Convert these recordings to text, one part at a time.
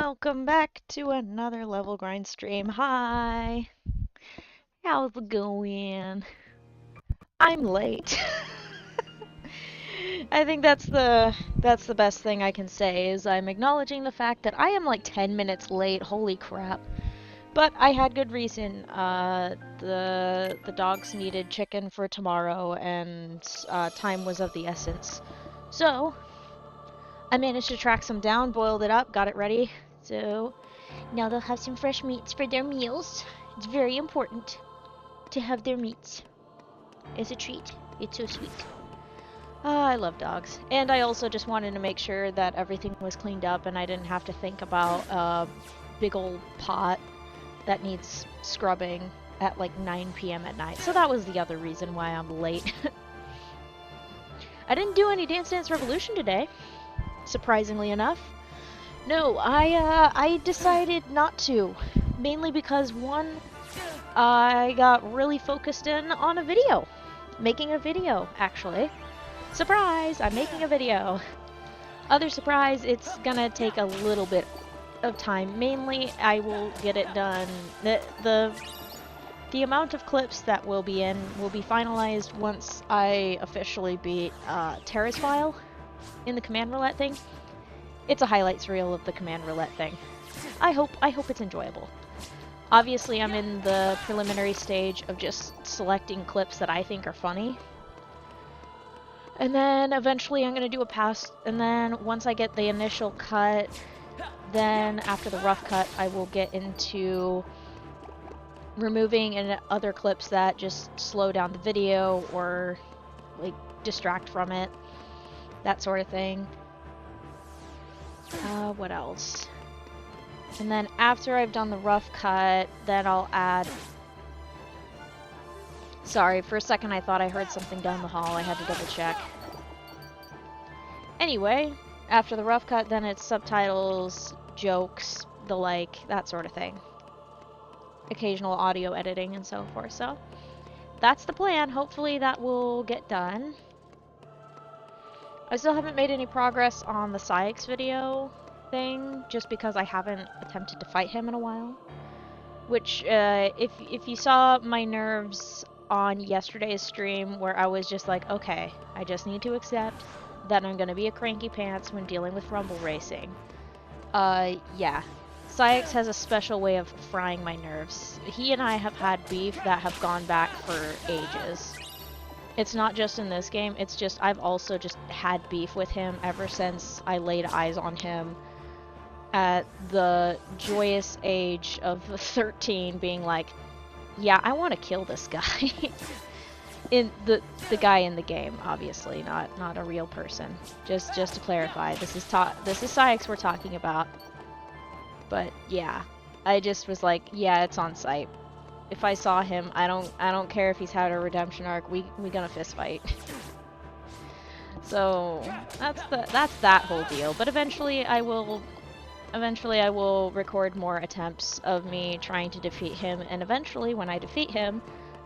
Welcome back to another level grind stream. Hi. How's it going? I'm late. I think that's the best thing I can say is I'm acknowledging the fact that I am like 10 minutes late. Holy crap. But I had good reason. The dogs needed chicken for tomorrow and time was of the essence. So, I managed to track some down, boiled it up, got it ready. So, now they'll have some fresh meats for their meals. It's very important to have their meats as a treat. It's so sweet. I love dogs. And I also just wanted to make sure that everything was cleaned up and I didn't have to think about a big old pot that needs scrubbing at like 9 p.m. at night. So that was the other reason why I'm late. I didn't do any Dance Dance Revolution today, surprisingly enough. No, I decided not to, mainly because one, I got really focused in on a video. Making a video, actually. Surprise! I'm making a video. Other surprise, it's gonna take a little bit of time. Mainly, I will get it done. The amount of clips that will be in will be finalized once I officially beat Terrace File in the command roulette thing. It's a highlights reel of the command roulette thing. I hope it's enjoyable. Obviously, I'm in the preliminary stage of just selecting clips that I think are funny. And then eventually I'm going to do a pass, and then once I get the initial cut, then after the rough cut, I will get into removing and other clips that just slow down the video or like distract from it, that sort of thing. What else? And then after I've done the rough cut, then I'll add... Sorry, for a second I thought I heard something down the hall. I had to double check. Anyway, after the rough cut, then it's subtitles, jokes, the like, that sort of thing. Occasional audio editing and so forth. So, that's the plan. Hopefully that will get done. I still haven't made any progress on the Sykes video thing, just because I haven't attempted to fight him in a while. Which, if you saw my nerves on yesterday's stream, where I was just like, okay, I just need to accept that I'm gonna be a cranky pants when dealing with Rumble Racing. Yeah. Sykes has a special way of frying my nerves. He and I have had beef that have gone back for ages. It's not just in this game, it's just I've also just had beef with him ever since I laid eyes on him at the joyous age of 13, being like, yeah, I want to kill this guy. In the guy in the game, obviously, not a real person. Just to clarify, this is Sykes we're talking about. But yeah, I just was like, yeah, it's on site. If I saw him, I don't care if he's had a redemption arc. We gonna fist fight. So that's that whole deal. But eventually I will record more attempts of me trying to defeat him, and eventually when I defeat him,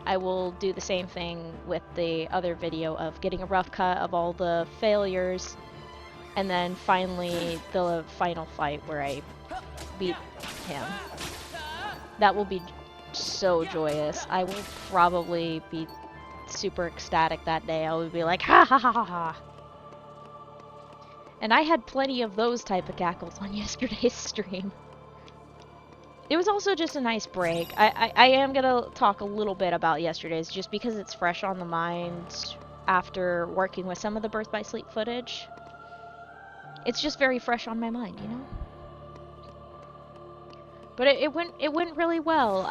I will do the same thing with the other video of getting a rough cut of all the failures, and then finally the final fight where I beat him. That will be so joyous. I will probably be super ecstatic that day. I will be like, ha ha ha ha ha. And I had plenty of those type of cackles on yesterday's stream. It was also just a nice break. I am gonna talk a little bit about yesterday's just because it's fresh on the mind after working with some of the Birth by Sleep footage. It's just very fresh on my mind, you know? But it went really well.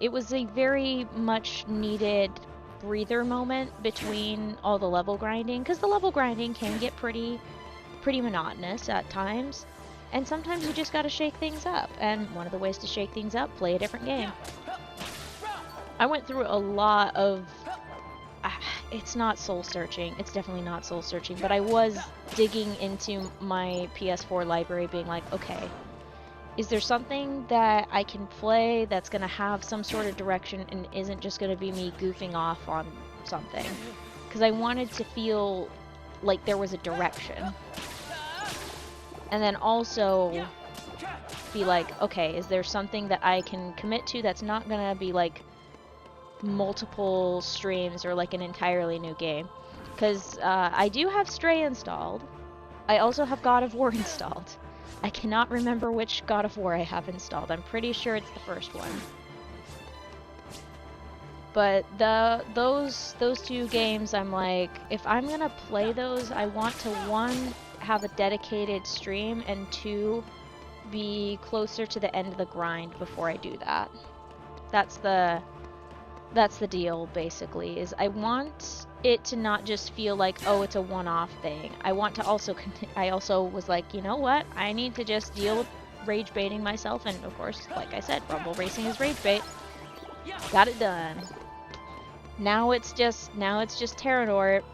It was a very much needed breather moment between all the level grinding, because the level grinding can get pretty monotonous at times, and sometimes you just gotta shake things up, and one of the ways to shake things up, play a different game. I went through a lot of... it's not soul-searching, it's definitely not soul-searching, but I was digging into my PS4 library being like, okay, is there something that I can play that's gonna have some sort of direction and isn't just gonna be me goofing off on something? Because I wanted to feel like there was a direction. And then also, be like, okay, is there something that I can commit to that's not gonna be like multiple streams or like an entirely new game? Because I do have Stray installed. I also have God of War installed. I cannot remember which God of War I have installed. I'm pretty sure it's the first one. But those two games, I'm like, if I'm gonna play those, I want to, one, have a dedicated stream, and two, be closer to the end of the grind before I do that. That's the deal, basically, is I want it to not just feel like, oh, it's a one-off thing. I want to also, I also was like, you know what? I need to just deal with rage baiting myself, and of course, like I said, Rumble Racing is rage bait. Got it done. Now it's just Terranort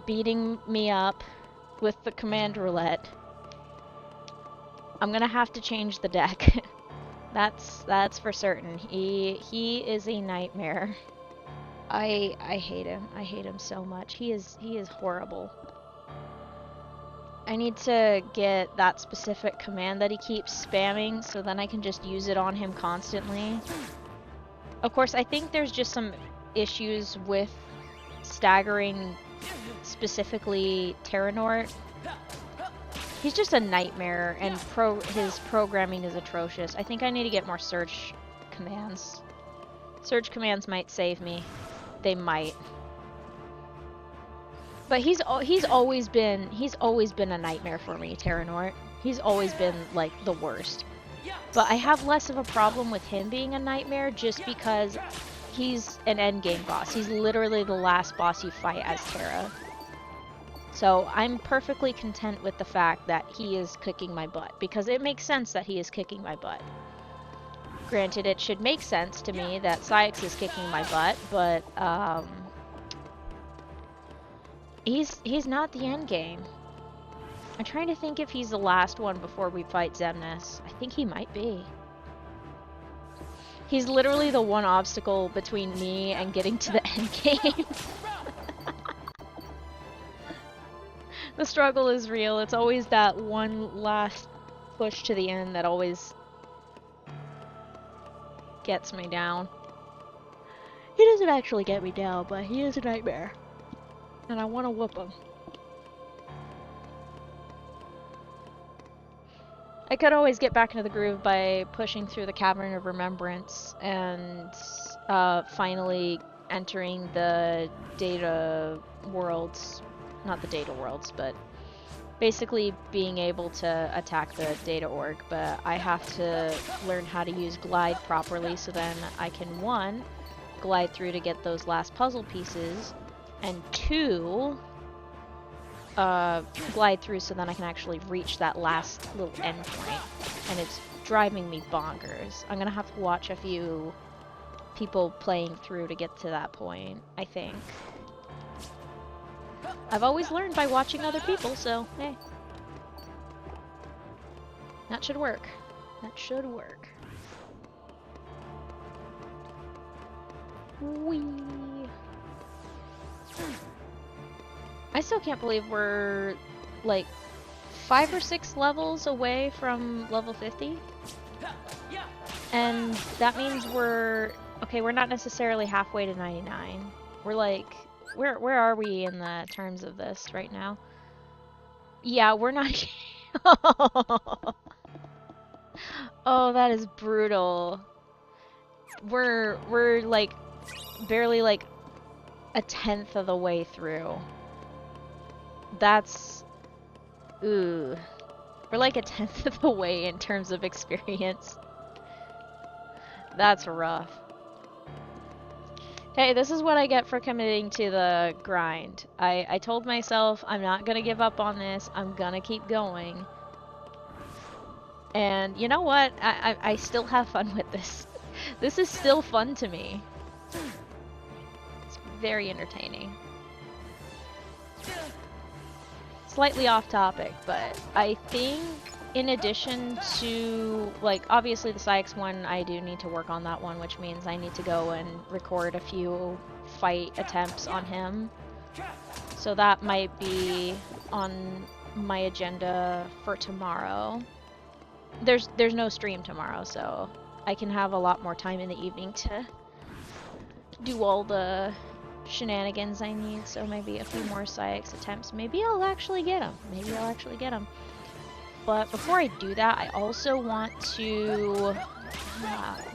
beating me up with the command roulette. I'm gonna have to change the deck. That's for certain. He is a nightmare. I hate him. I hate him so much. He is horrible. I need to get that specific command that he keeps spamming so then I can just use it on him constantly. Of course, I think there's just some issues with staggering specifically Terranort. He's just a nightmare, and his programming is atrocious. I think I need to get more search commands. Search commands might save me. They might. But he's always been a nightmare for me, Terranort. He's always been like the worst. But I have less of a problem with him being a nightmare just because he's an endgame boss. He's literally the last boss you fight as Terra. So I'm perfectly content with the fact that he is kicking my butt, because it makes sense that he is kicking my butt. Granted, it should make sense to me that Saïx is kicking my butt, but he's not the endgame. I'm trying to think if he's the last one before we fight Xemnas. I think he might be. He's literally the one obstacle between me and getting to the end game. The struggle is real. It's always that one last push to the end that always gets me down. He doesn't actually get me down, but he is a nightmare. And I want to whoop him. I could always get back into the groove by pushing through the Cavern of Remembrance and finally entering the data worlds. Not the data worlds, but basically being able to attack the data org. But I have to learn how to use glide properly so then I can, one, glide through to get those last puzzle pieces, and two, glide through so then I can actually reach that last little endpoint. And it's driving me bonkers. I'm gonna have to watch a few people playing through to get to that point, I think. I've always learned by watching other people, so hey. That should work. That should work. Whee! I still can't believe we're like 5 or 6 levels away from level 50. And that means we're not necessarily halfway to 99. We're like, where are we in the terms of this right now? Yeah, we're not. Oh, that is brutal. We're like barely like a 10th of the way through. That's, ooh. We're like a 10th of the way in terms of experience. That's rough. Hey, this is what I get for committing to the grind. I told myself I'm not gonna give up on this. I'm gonna keep going. And you know what? I still have fun with this. This is still fun to me. It's very entertaining. Slightly off topic, but I think in addition to, like, obviously the Saïx one, I do need to work on that one, which means I need to go and record a few fight attempts on him. So that might be on my agenda for tomorrow. there's no stream tomorrow, so I can have a lot more time in the evening to do all the shenanigans I need. So maybe a few more Psyx attempts. Maybe I'll actually get them. Maybe I'll actually get them. But before I do that, I also want to...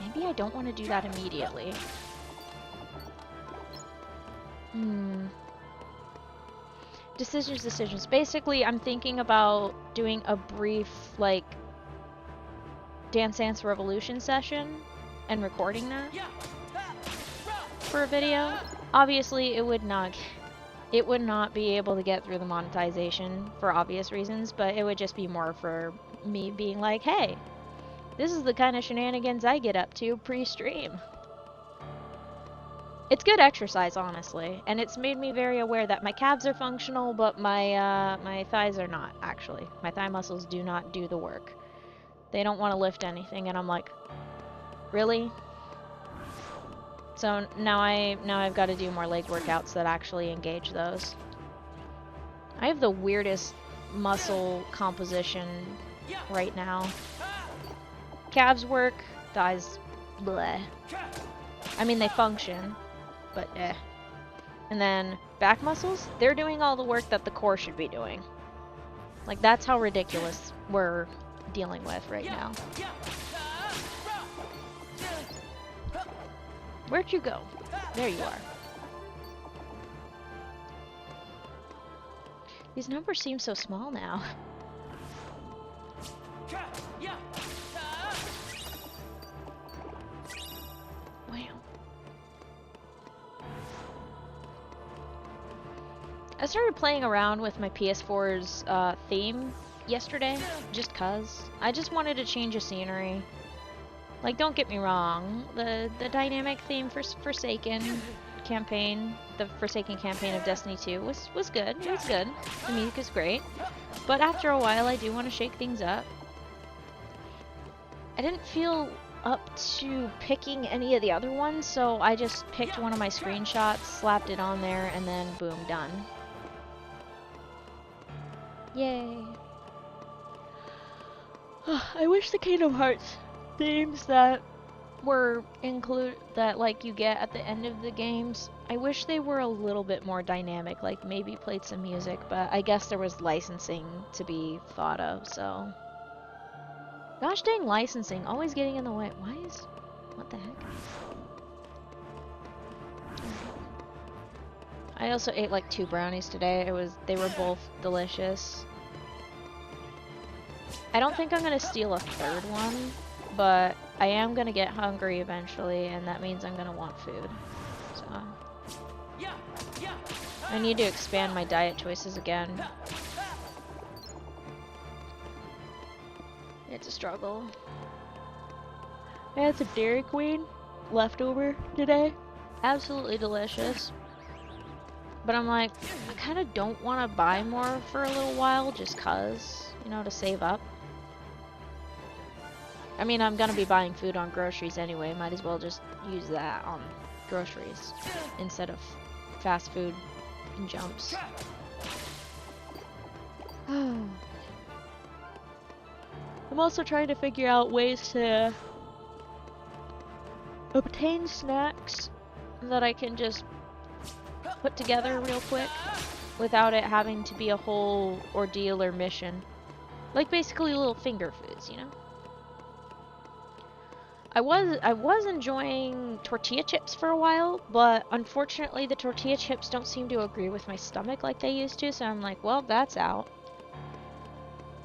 maybe I don't want to do that immediately. Decisions. Basically, I'm thinking about doing a brief, like, Dance Dance Revolution session and recording that for a video. Obviously, it would not be able to get through the monetization for obvious reasons, but it would just be more for me being like, hey, this is the kind of shenanigans I get up to pre-stream. It's good exercise, honestly, and it's made me very aware that my calves are functional, but my thighs are not, actually. My thigh muscles do not do the work. They don't want to lift anything, and I'm like, really? So now I've got to do more leg workouts that actually engage those. I have the weirdest muscle composition right now. Calves work, thighs, bleh. I mean, they function, but eh. And then back muscles, they're doing all the work that the core should be doing. Like, that's how ridiculous we're dealing with right now. Where'd you go? There you are. These numbers seem so small now. Wow. I started playing around with my PS4's theme yesterday, just cuz. I just wanted to change the scenery. Like, don't get me wrong, the dynamic theme for Forsaken campaign, the Forsaken campaign of Destiny 2 was good. It was good. The music is great. But after a while, I do want to shake things up. I didn't feel up to picking any of the other ones, so I just picked one of my screenshots, slapped it on there, and then boom, done. Yay. I wish the Kingdom Hearts themes that were that like you get at the end of the games, I wish they were a little bit more dynamic, like maybe played some music, but I guess there was licensing to be thought of, so. Gosh dang, licensing, always getting in the way. What the heck? I also ate like 2 brownies today. They were both delicious. I don't think I'm gonna steal a 3rd one, but I am gonna get hungry eventually, and that means I'm gonna want food. So I need to expand my diet choices again. It's a struggle. I had some Dairy Queen leftover today. Absolutely delicious. But I'm like, I kind of don't want to buy more for a little while just cuz, you know, to save up. I mean, I'm gonna be buying food on groceries anyway. Might as well just use that on groceries instead of fast food and jumps. I'm also trying to figure out ways to obtain snacks that I can just put together real quick without it having to be a whole ordeal or mission. Like basically little finger foods, you know? I was enjoying tortilla chips for a while, but unfortunately the tortilla chips don't seem to agree with my stomach like they used to, so I'm like, well, that's out.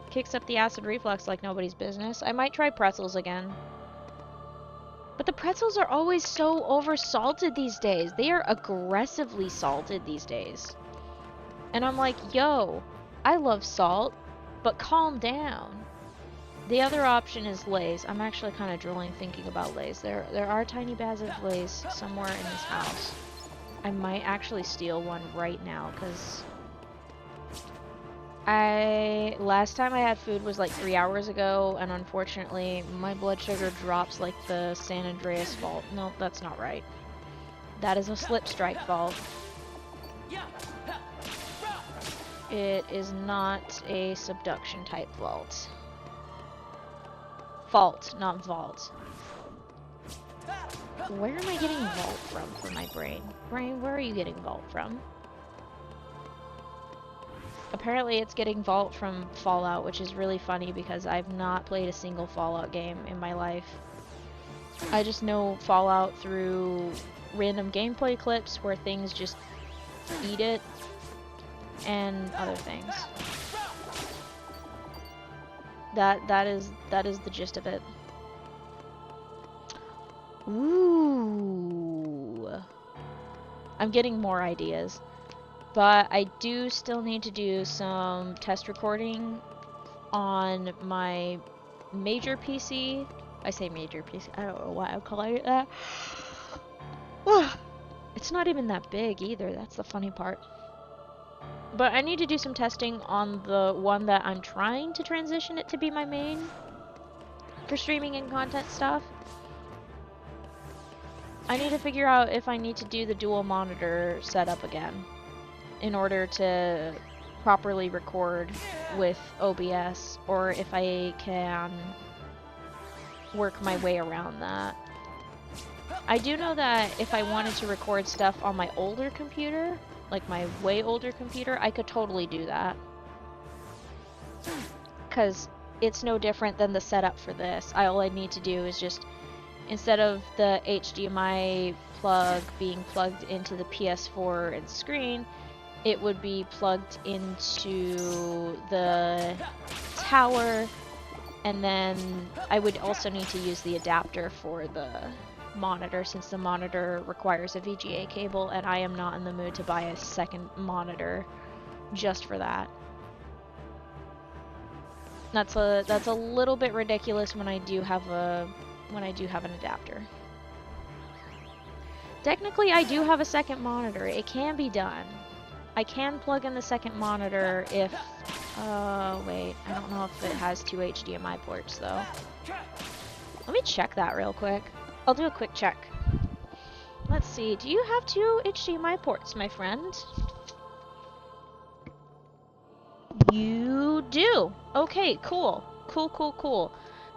Kicks up the acid reflux like nobody's business. I might try pretzels again. But the pretzels are always so over-salted these days. They are aggressively salted these days. And I'm like, yo, I love salt, but calm down. The other option is Lay's. I'm actually kind of drooling thinking about Lay's. There are tiny bags of Lay's somewhere in this house. I might actually steal one right now, because last time I had food was like 3 hours ago, and unfortunately my blood sugar drops like the San Andreas fault. No, that's not right. That is a slip strike fault. It is not a subduction type fault. Fault, not vault. Where am I getting vault from for my brain? Brain, where are you getting vault from? Apparently it's getting vault from Fallout, which is really funny because I've not played a single Fallout game in my life. I just know Fallout through random gameplay clips where things just eat it and other things. That is the gist of it. Ooh. I'm getting more ideas. But I do still need to do some test recording on my major PC. I say major PC, I don't know why I'm calling it that. It's not even that big either, that's the funny part. But I need to do some testing on the one that I'm trying to transition it to be my main for streaming and content stuff. I need to figure out if I need to do the dual monitor setup again in order to properly record with OBS, or if I can work my way around that. I do know that if I wanted to record stuff on my older computer, like my way older computer, I could totally do that. Because it's no different than the setup for this. All I need to do is just, instead of the HDMI plug being plugged into the PS4 and screen, it would be plugged into the tower, and then I would also need to use the adapter for the monitor, since the monitor requires a VGA cable, and I am not in the mood to buy a second monitor just for that. That's a little bit ridiculous when I do have an adapter. Technically, I do have a second monitor. It can be done. I can plug in the second monitor if, wait, I don't know if it has 2 HDMI ports though. Let me check that real quick. I'll do a quick check. Let's see, do you have 2 HDMI ports, my friend? You do! Okay, cool. Cool.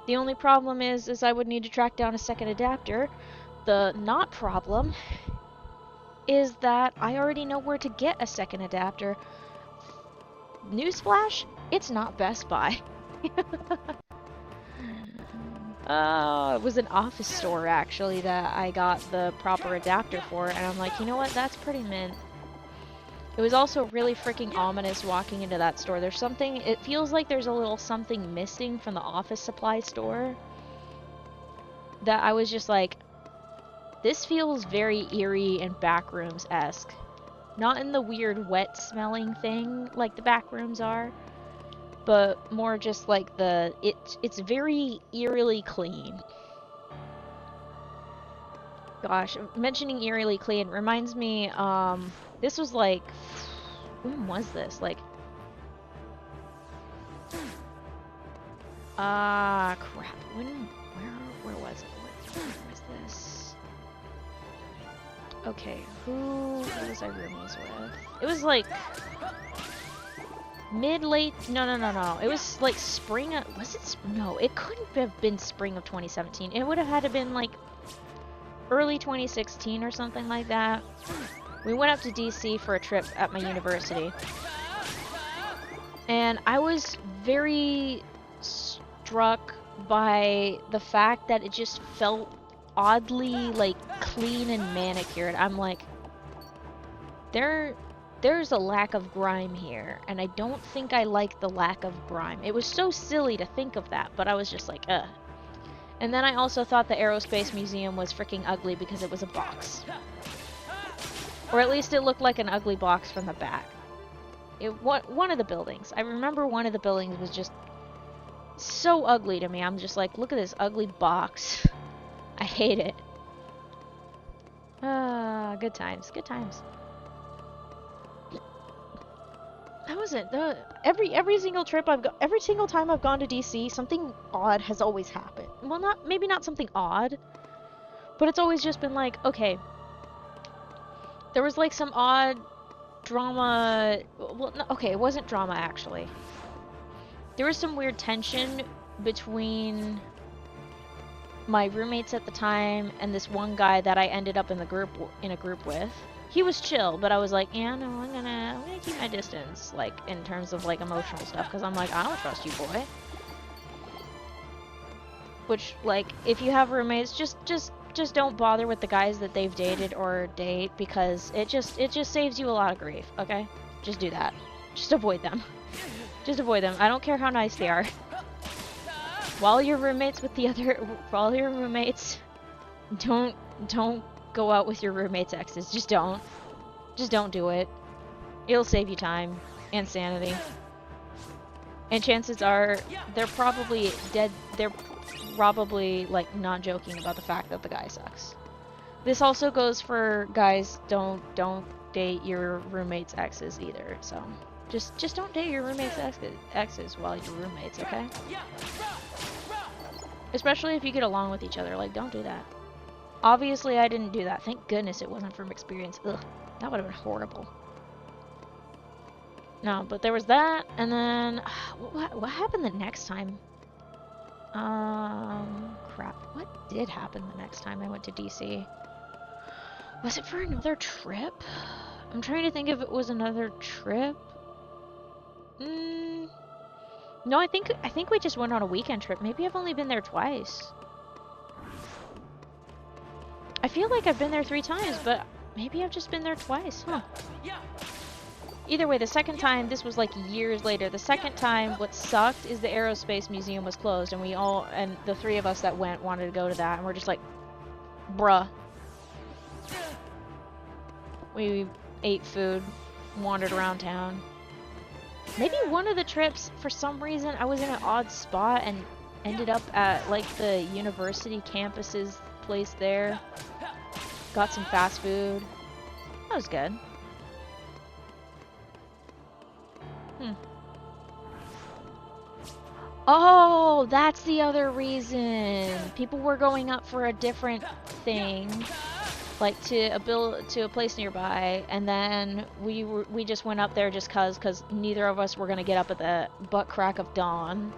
The only problem is I would need to track down a second adapter. The not problem is that I already know where to get a second adapter. Newsflash, it's not Best Buy. It was an Office Store actually that I got the proper adapter for, and I'm like, you know what, that's pretty mint. It was also really freaking ominous walking into that store. There's something, it feels like there's a little something missing from the office supply store that I was just like, this feels very eerie and Backrooms-esque. Not in the weird wet smelling thing like the Backrooms are, but more just like it's very eerily clean. Gosh, mentioning eerily clean reminds me, this was like, when was this? Like, crap, where was it? Where was this? Okay, who was I roomies with? It was like mid-late, no. It was like spring of, was it? No, it couldn't have been spring of 2017. It would have had to been like early 2016 or something like that. We went up to DC for a trip at my university. And I was very struck by the fact that it just felt oddly like clean and manicured. I'm like, there's a lack of grime here, and I don't think I like the lack of grime. It was so silly to think of that, but I was just like, ugh. And then I also thought the Aerospace Museum was freaking ugly because it was a box. Or at least it looked like an ugly box from the back. One of the buildings. I remember one of the buildings was just so ugly to me. I'm just like, look at this ugly box. I hate it. Good times. That was it. Every single trip every single time I've gone to DC, something odd has always happened. Well, maybe not something odd, but it's always just been like, okay, there was like some odd drama. Well, no, okay, it wasn't drama actually. There was some weird tension between my roommates at the time and this one guy that I ended up in a group with. He was chill, but I was like, yeah, no, I'm gonna keep my distance, like in terms of like emotional stuff, because I'm like, I don't trust you, boy. Which, like, if you have roommates, just don't bother with the guys that they've dated or date, because it just saves you a lot of grief. Okay, just do that. Just avoid them. Just avoid them. I don't care how nice they are. While you're roommates, don't go out with your roommates' exes. Just don't do it. It'll save you time and sanity. And chances are they're probably dead. They're probably like not joking about the fact that the guy sucks. This also goes for guys. Don't date your roommates' exes either. So just don't date your roommates' exes while you're roommates, okay? Especially if you get along with each other. Like, don't do that. Obviously, I didn't do that. Thank goodness it wasn't from experience. Ugh, that would have been horrible. No, but there was that, and then what happened the next time? Crap. What did happen the next time I went to DC? Was it for another trip? I'm trying to think if it was another trip. No, I think we just went on a weekend trip. Maybe I've only been there twice. I feel like I've been there 3 times, but maybe I've just been there twice, huh? Either way, the second time, this was like years later. The second time, what sucked is the Aerospace Museum was closed, and and the 3 of us that went wanted to go to that, and we're just like, bruh. We ate food, wandered around town. Maybe one of the trips, for some reason, I was in an odd spot and ended up at like the university campus's place there. Got some fast food. That was good. Oh, that's the other reason. People were going up for a different thing, like to a place nearby, and then we just went up there just cause neither of us were gonna get up at the butt crack of dawn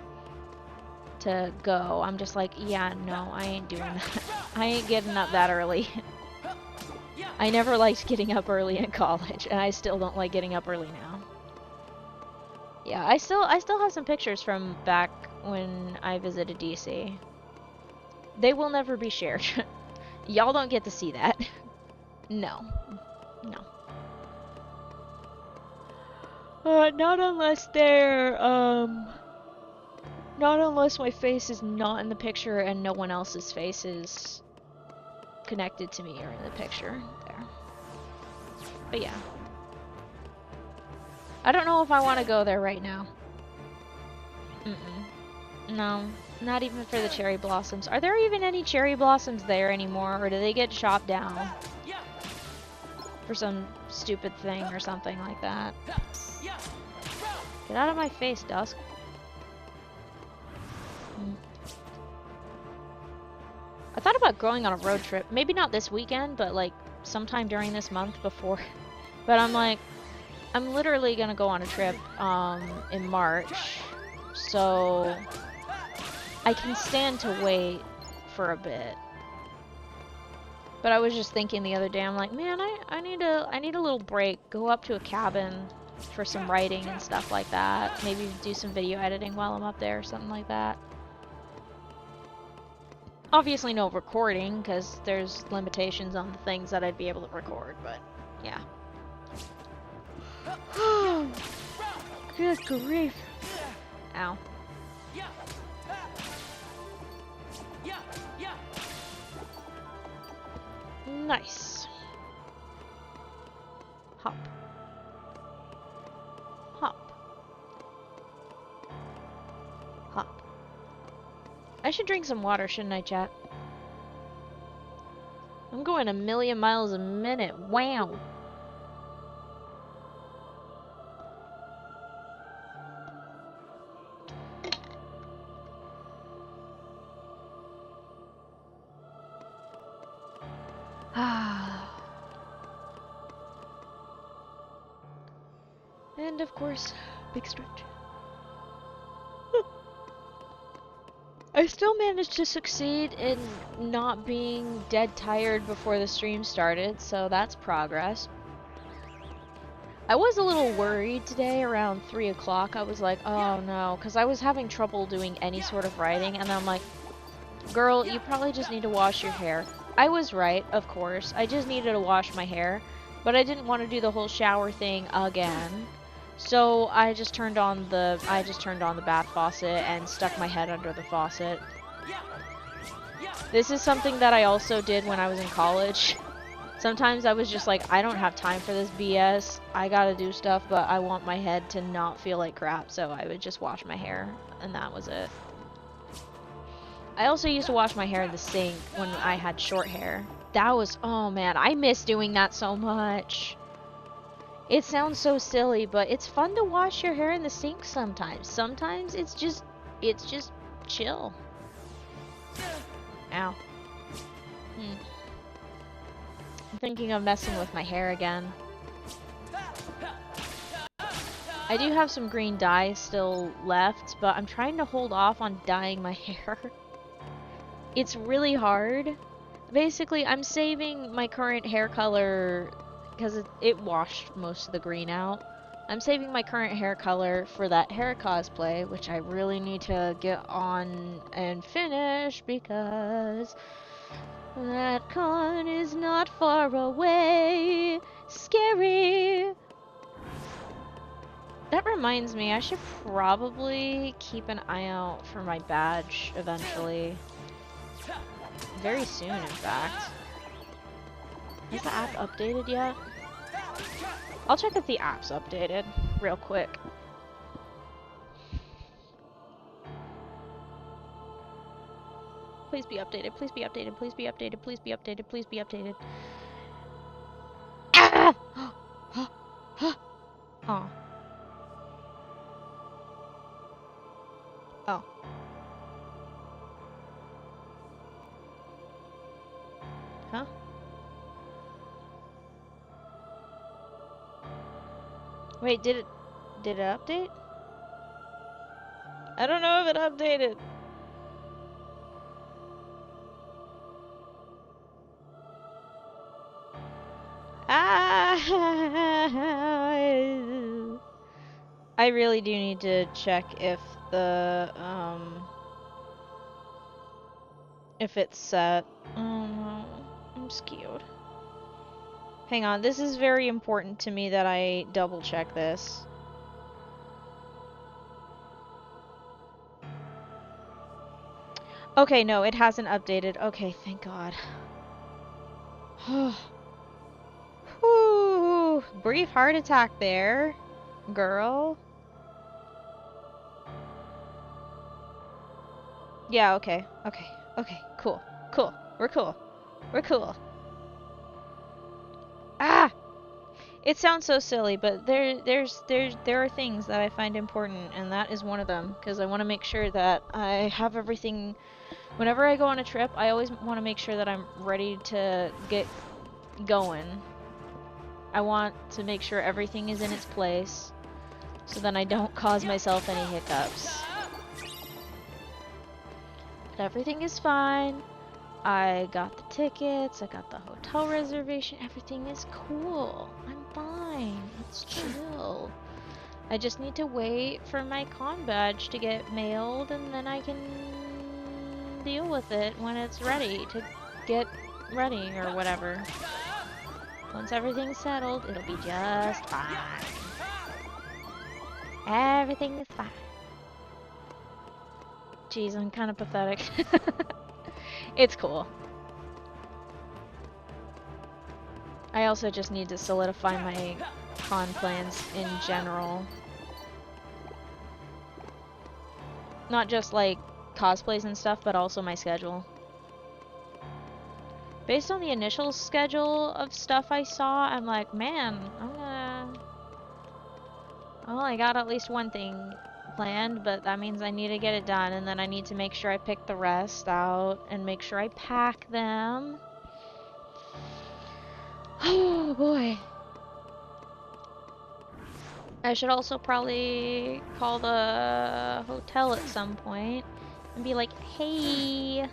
to go. I'm just like, yeah, no, I ain't doing that. I ain't getting up that early. I never liked getting up early in college, and I still don't like getting up early now. Yeah, I still have some pictures from back when I visited DC. They will never be shared. Y'all don't get to see that. No. No. Not unless they're, not unless my face is not in the picture and no one else's face is connected to me or in the picture. There. But yeah. I don't know if I want to go there right now. No, not even for the cherry blossoms. Are there even any cherry blossoms there anymore, or do they get chopped down for some stupid thing or something like that? Get out of my face, Dusk. I thought about going on a road trip. Maybe not this weekend, but like sometime during this month before. But I'm like, I'm literally gonna go on a trip in March, so I can stand to wait for a bit. But I was just thinking the other day, I'm like, man, I need a little break. Go up to a cabin for some writing and stuff like that. Maybe do some video editing while I'm up there or something like that. Obviously no recording, because there's limitations on the things that I'd be able to record, but yeah. Good grief. Ow. Nice. Hop. Hop. Hop. I should drink some water, shouldn't I, chat? I'm going 1,000,000 miles a minute. Wow. And of course, big stretch. I still managed to succeed in not being dead tired before the stream started, so that's progress. I was a little worried today around 3 o'clock. I was like, oh no, because I was having trouble doing any sort of writing, and I'm like, girl, you probably just need to wash your hair. I was right, of course. I just needed to wash my hair, but I didn't want to do the whole shower thing again. So I just turned on the bath faucet and stuck my head under the faucet. This is something that I also did when I was in college. Sometimes I was just like, I don't have time for this BS. I gotta do stuff, but I want my head to not feel like crap, so I would just wash my hair, and that was it. I also used to wash my hair in the sink when I had short hair. That was, oh man, I miss doing that so much. It sounds so silly, but it's fun to wash your hair in the sink sometimes. Sometimes it's just chill. Ow. I'm thinking of messing with my hair again. I do have some green dye still left, but I'm trying to hold off on dyeing my hair. It's really hard. Basically, I'm saving my current hair color because it washed most of the green out. I'm saving my current hair color for that hair cosplay, which I really need to get on and finish because that con is not far away. Scary. That reminds me, I should probably keep an eye out for my badge eventually. Very soon, in fact. Is the app updated yet? I'll check if the app's updated real quick. Please be updated, please be updated, please be updated, please be updated, please be updated. Ah! Oh. Oh. Huh? Wait, did it update? I don't know if it updated. Ah! I really do need to check if the if it's set. Oh no, I'm scared. Hang on, this is very important to me that I double check this. Okay, no, it hasn't updated. Okay, thank God. Whew, brief heart attack there, girl. Yeah, okay, cool, we're cool. Ah! It sounds so silly, but there are things that I find important, and that is one of them, because I want to make sure that I have everything. Whenever I go on a trip, I always want to make sure that I'm ready to get going. I want to make sure everything is in its place, so then I don't cause myself any hiccups. But everything is fine. I got the tickets, I got the hotel reservation, everything is cool. I'm fine, it's chill. I just need to wait for my con badge to get mailed, and then I can deal with it when it's ready to get ready or whatever. Once everything's settled, it'll be just fine. Everything is fine. Jeez, I'm kind of pathetic. It's cool. I also just need to solidify my con plans in general. Not just like cosplays and stuff, but also my schedule. Based on the initial schedule of stuff I saw, I'm like, man, well, I got at least one thing planned, but that means I need to get it done, and then I need to make sure I pick the rest out and make sure I pack them. Oh boy. I should also probably call the hotel at some point and be like, Hey,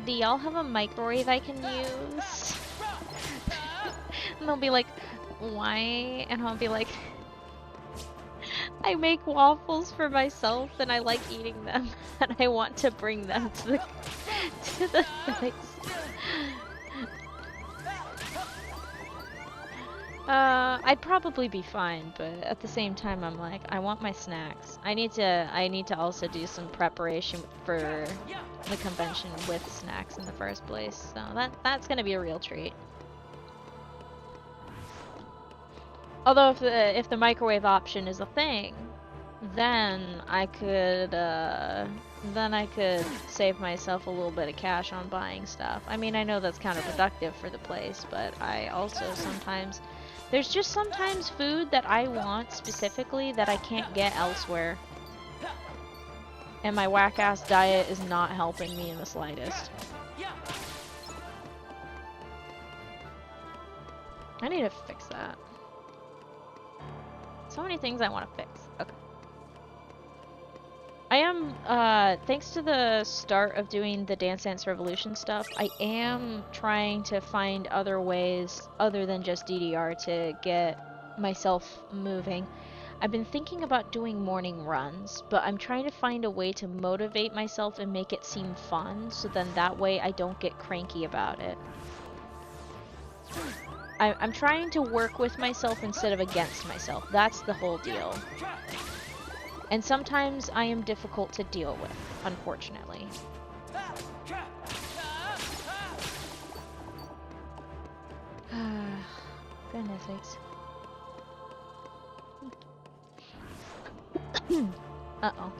do y'all have a microwave I can use? And they'll be like, why? And I'll be like, I make waffles for myself and I like eating them and I want to bring them to the place. I'd probably be fine, but at the same time I'm like, I want my snacks. I need to also do some preparation for the convention with snacks in the first place. So that's gonna be a real treat. Although if the microwave option is a thing, then I could save myself a little bit of cash on buying stuff. I mean, I know that's counterproductive for the place, but I also sometimes there's just sometimes food that I want specifically that I can't get elsewhere. And my whack-ass diet is not helping me in the slightest. I need to fix that. So many things I want to fix. Okay. I am, thanks to the start of doing the Dance Dance Revolution stuff, I am trying to find other ways other than just DDR to get myself moving. I've been thinking about doing morning runs, but I'm trying to find a way to motivate myself and make it seem fun, so then that way I don't get cranky about it. I'm trying to work with myself instead of against myself. That's the whole deal. And sometimes I am difficult to deal with, unfortunately. Goodness sakes. Uh-oh.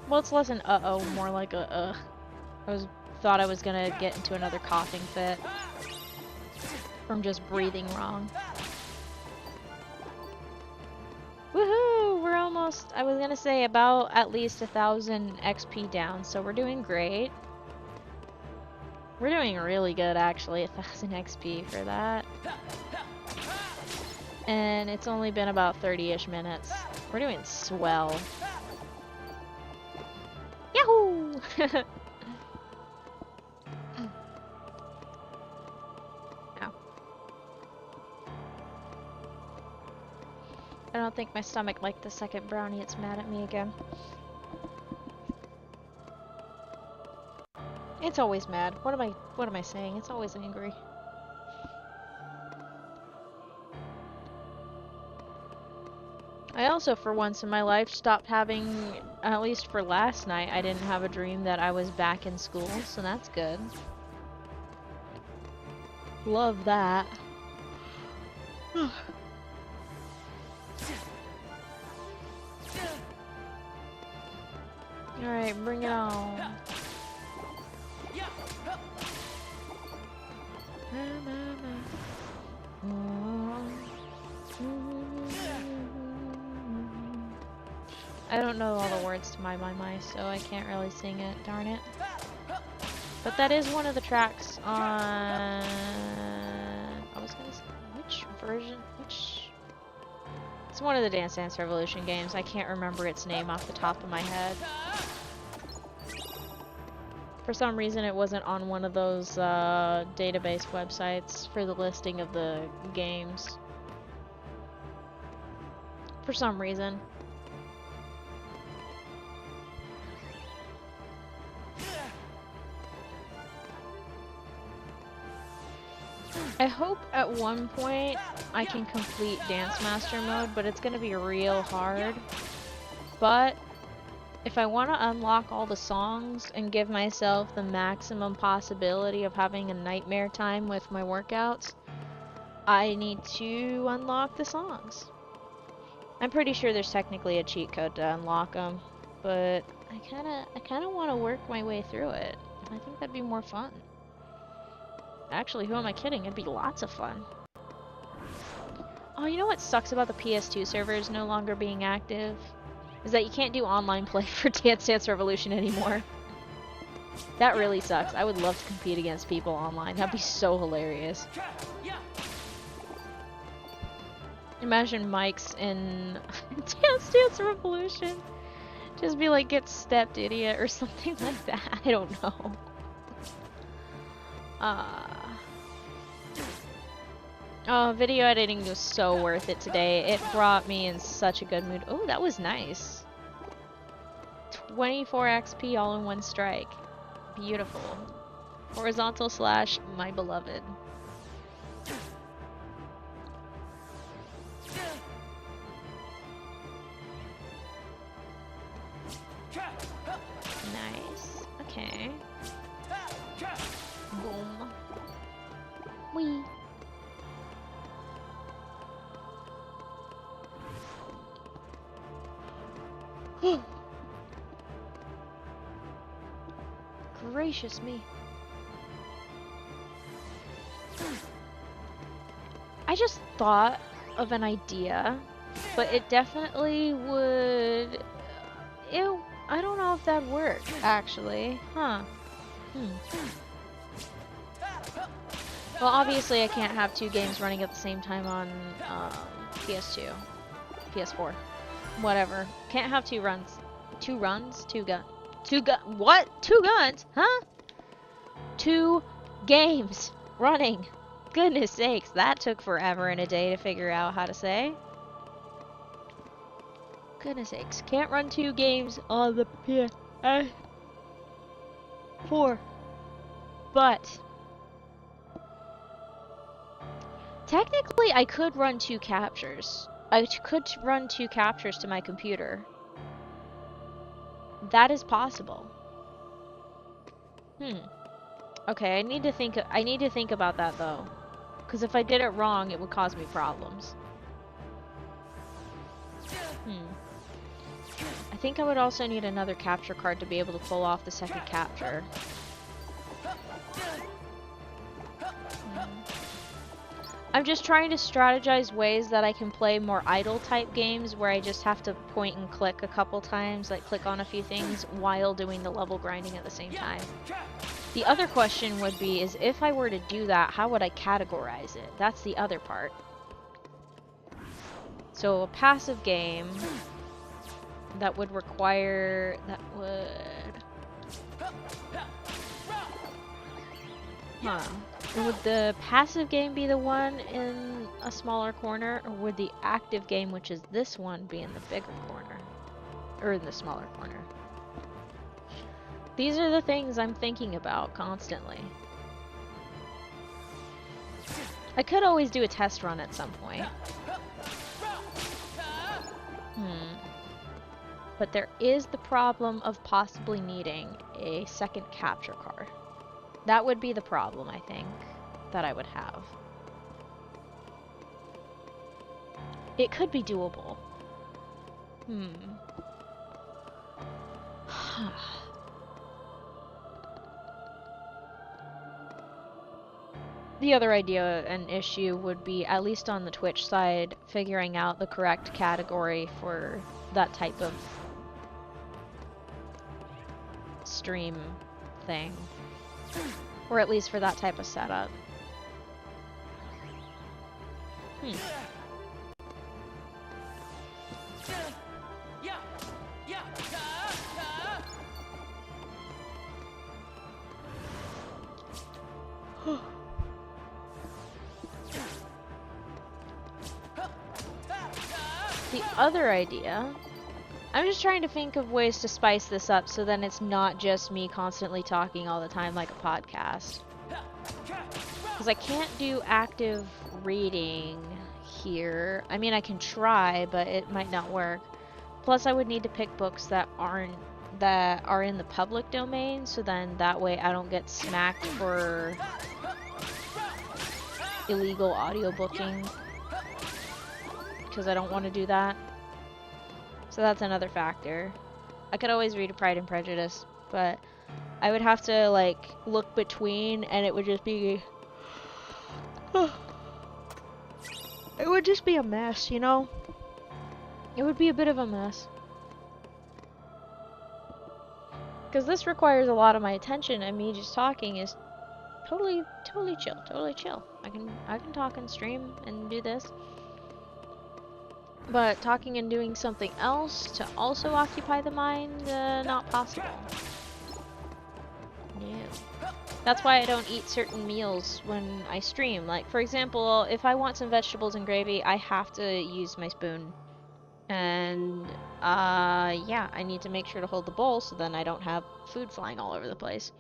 Well, it's less an uh-oh, more like a thought I was gonna get into another coughing fit from just breathing wrong. Woohoo! We're almost, I was gonna say about at least 1,000 XP down, so we're doing great. We're doing really good, actually, 1,000 XP for that. And it's only been about 30-ish minutes. We're doing swell. Yahoo! I don't think my stomach liked the second brownie. It's mad at me again. It's always mad. What am I saying? It's always angry. I also, for once in my life, stopped having, at least for last night, I didn't have a dream that I was back in school, so that's good. Love that. Alright, bring it on. I don't know all the words to My, so I can't really sing it, darn it. But that is one of the tracks on... I was gonna say, which version? It's one of the Dance Dance Revolution games. I can't remember its name off the top of my head. For some reason it wasn't on one of those database websites for the listing of the games. For some reason. I hope at one point I can complete Dance Master mode, but it's gonna be real hard. But if I want to unlock all the songs and give myself the maximum possibility of having a nightmare time with my workouts, I need to unlock the songs. I'm pretty sure there's technically a cheat code to unlock them, but I kind of want to work my way through it. I think that'd be more fun. Actually, who am I kidding? It'd be lots of fun. Oh, you know what sucks about the PS2 servers no longer being active? Is that you can't do online play for Dance Dance Revolution anymore. That really sucks. I would love to compete against people online. That'd be so hilarious. Imagine Mike's in Dance Dance Revolution. Just be like, get stepped, idiot, or something like that. I don't know. Oh, video editing was so worth it today. It brought me in such a good mood. Oh, that was nice. 24 XP all in one strike. Beautiful. Horizontal slash my beloved. Nice. Okay. Boom. Wee. Gracious me. I just thought of an idea, but it definitely would... Ew, I don't know if that'd work, actually. Huh. Well, obviously I can't have two games running at the same time on PS2. PS4. Whatever. Can't have two runs. Two runs? What? 2 guns? Huh? 2 games running. Goodness sakes, that took forever and a day to figure out how to say. Goodness sakes, can't run 2 games on the PS4. But technically I could run 2 captures. I could run 2 captures to my computer. That is possible. Okay, I need to think about that though. Because if I did it wrong, it would cause me problems. I think I would also need another capture card to be able to pull off the second capture. I'm just trying to strategize ways that I can play more idle type games where I just have to point and click a couple times, like click on a few things while doing the level grinding at the same time. The other question would be is if I were to do that, how would I categorize it? That's the other part. So a passive game that would require, would the passive game be the one in a smaller corner, or would the active game, which is this one, be in the bigger corner? Or in the smaller corner? These are the things I'm thinking about constantly. I could always do a test run at some point. But there is the problem of possibly needing a second capture card. That would be the problem, I think, that I would have. It could be doable. The other idea and issue would be, at least on the Twitch side, figuring out the correct category for that type of stream thing. Or at least for that type of setup. The other idea, I'm just trying to think of ways to spice this up so then it's not just me constantly talking all the time like a podcast. Because I can't do active reading here. I mean, I can try, but it might not work. Plus, I would need to pick books that are in the public domain, so then that way I don't get smacked for illegal audiobooking. Because I don't want to do that. So that's another factor. I could always read Pride and Prejudice, but I would have to, like, look between, and it would just be... it would just be a mess, you know? It would be a bit of a mess. Because this requires a lot of my attention, and me just talking is totally chill. I can talk and stream and do this. But talking and doing something else to also occupy the mind, not possible. No. That's why I don't eat certain meals when I stream. Like, for example, if I want some vegetables and gravy, I have to use my spoon. And, yeah, I need to make sure to hold the bowl so then I don't have food flying all over the place.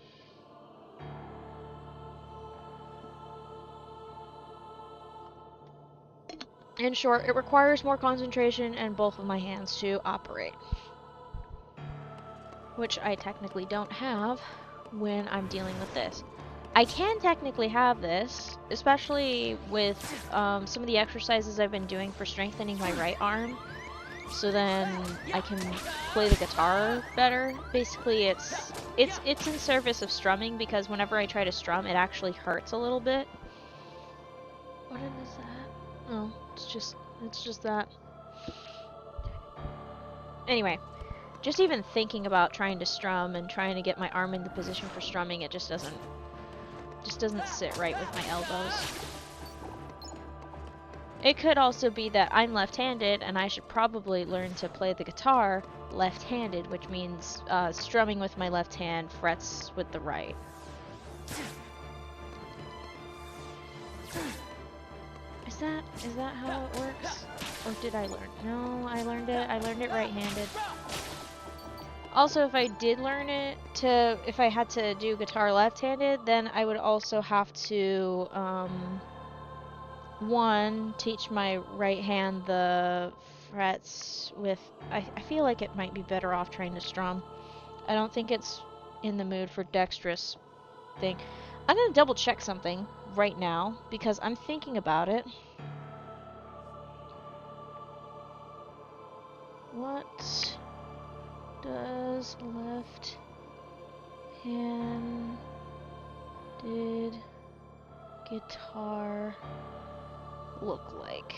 In short, it requires more concentration and both of my hands to operate. Which I technically don't have when I'm dealing with this. I can technically have this, especially with some of the exercises I've been doing for strengthening my right arm. So then I can play the guitar better. Basically, it's in service of strumming because whenever I try to strum, it actually hurts a little bit. What is that? Oh, it's just that. Anyway, just even thinking about trying to strum and trying to get my arm in the position for strumming, it just doesn't sit right with my elbows. It could also be that I'm left-handed and I should probably learn to play the guitar left-handed, which means strumming with my left hand, frets with the right. Is that how it works? Or did I learn? No, I learned it right-handed. Also, if I did learn it if I had to do guitar left-handed, then I would also have to, one, teach my right hand the frets with, I feel like it might be better off trying to strum. I don't think it's in the mood for dexterous thing. I'm gonna double check something right now because I'm thinking about it. What does left-handed guitar look like?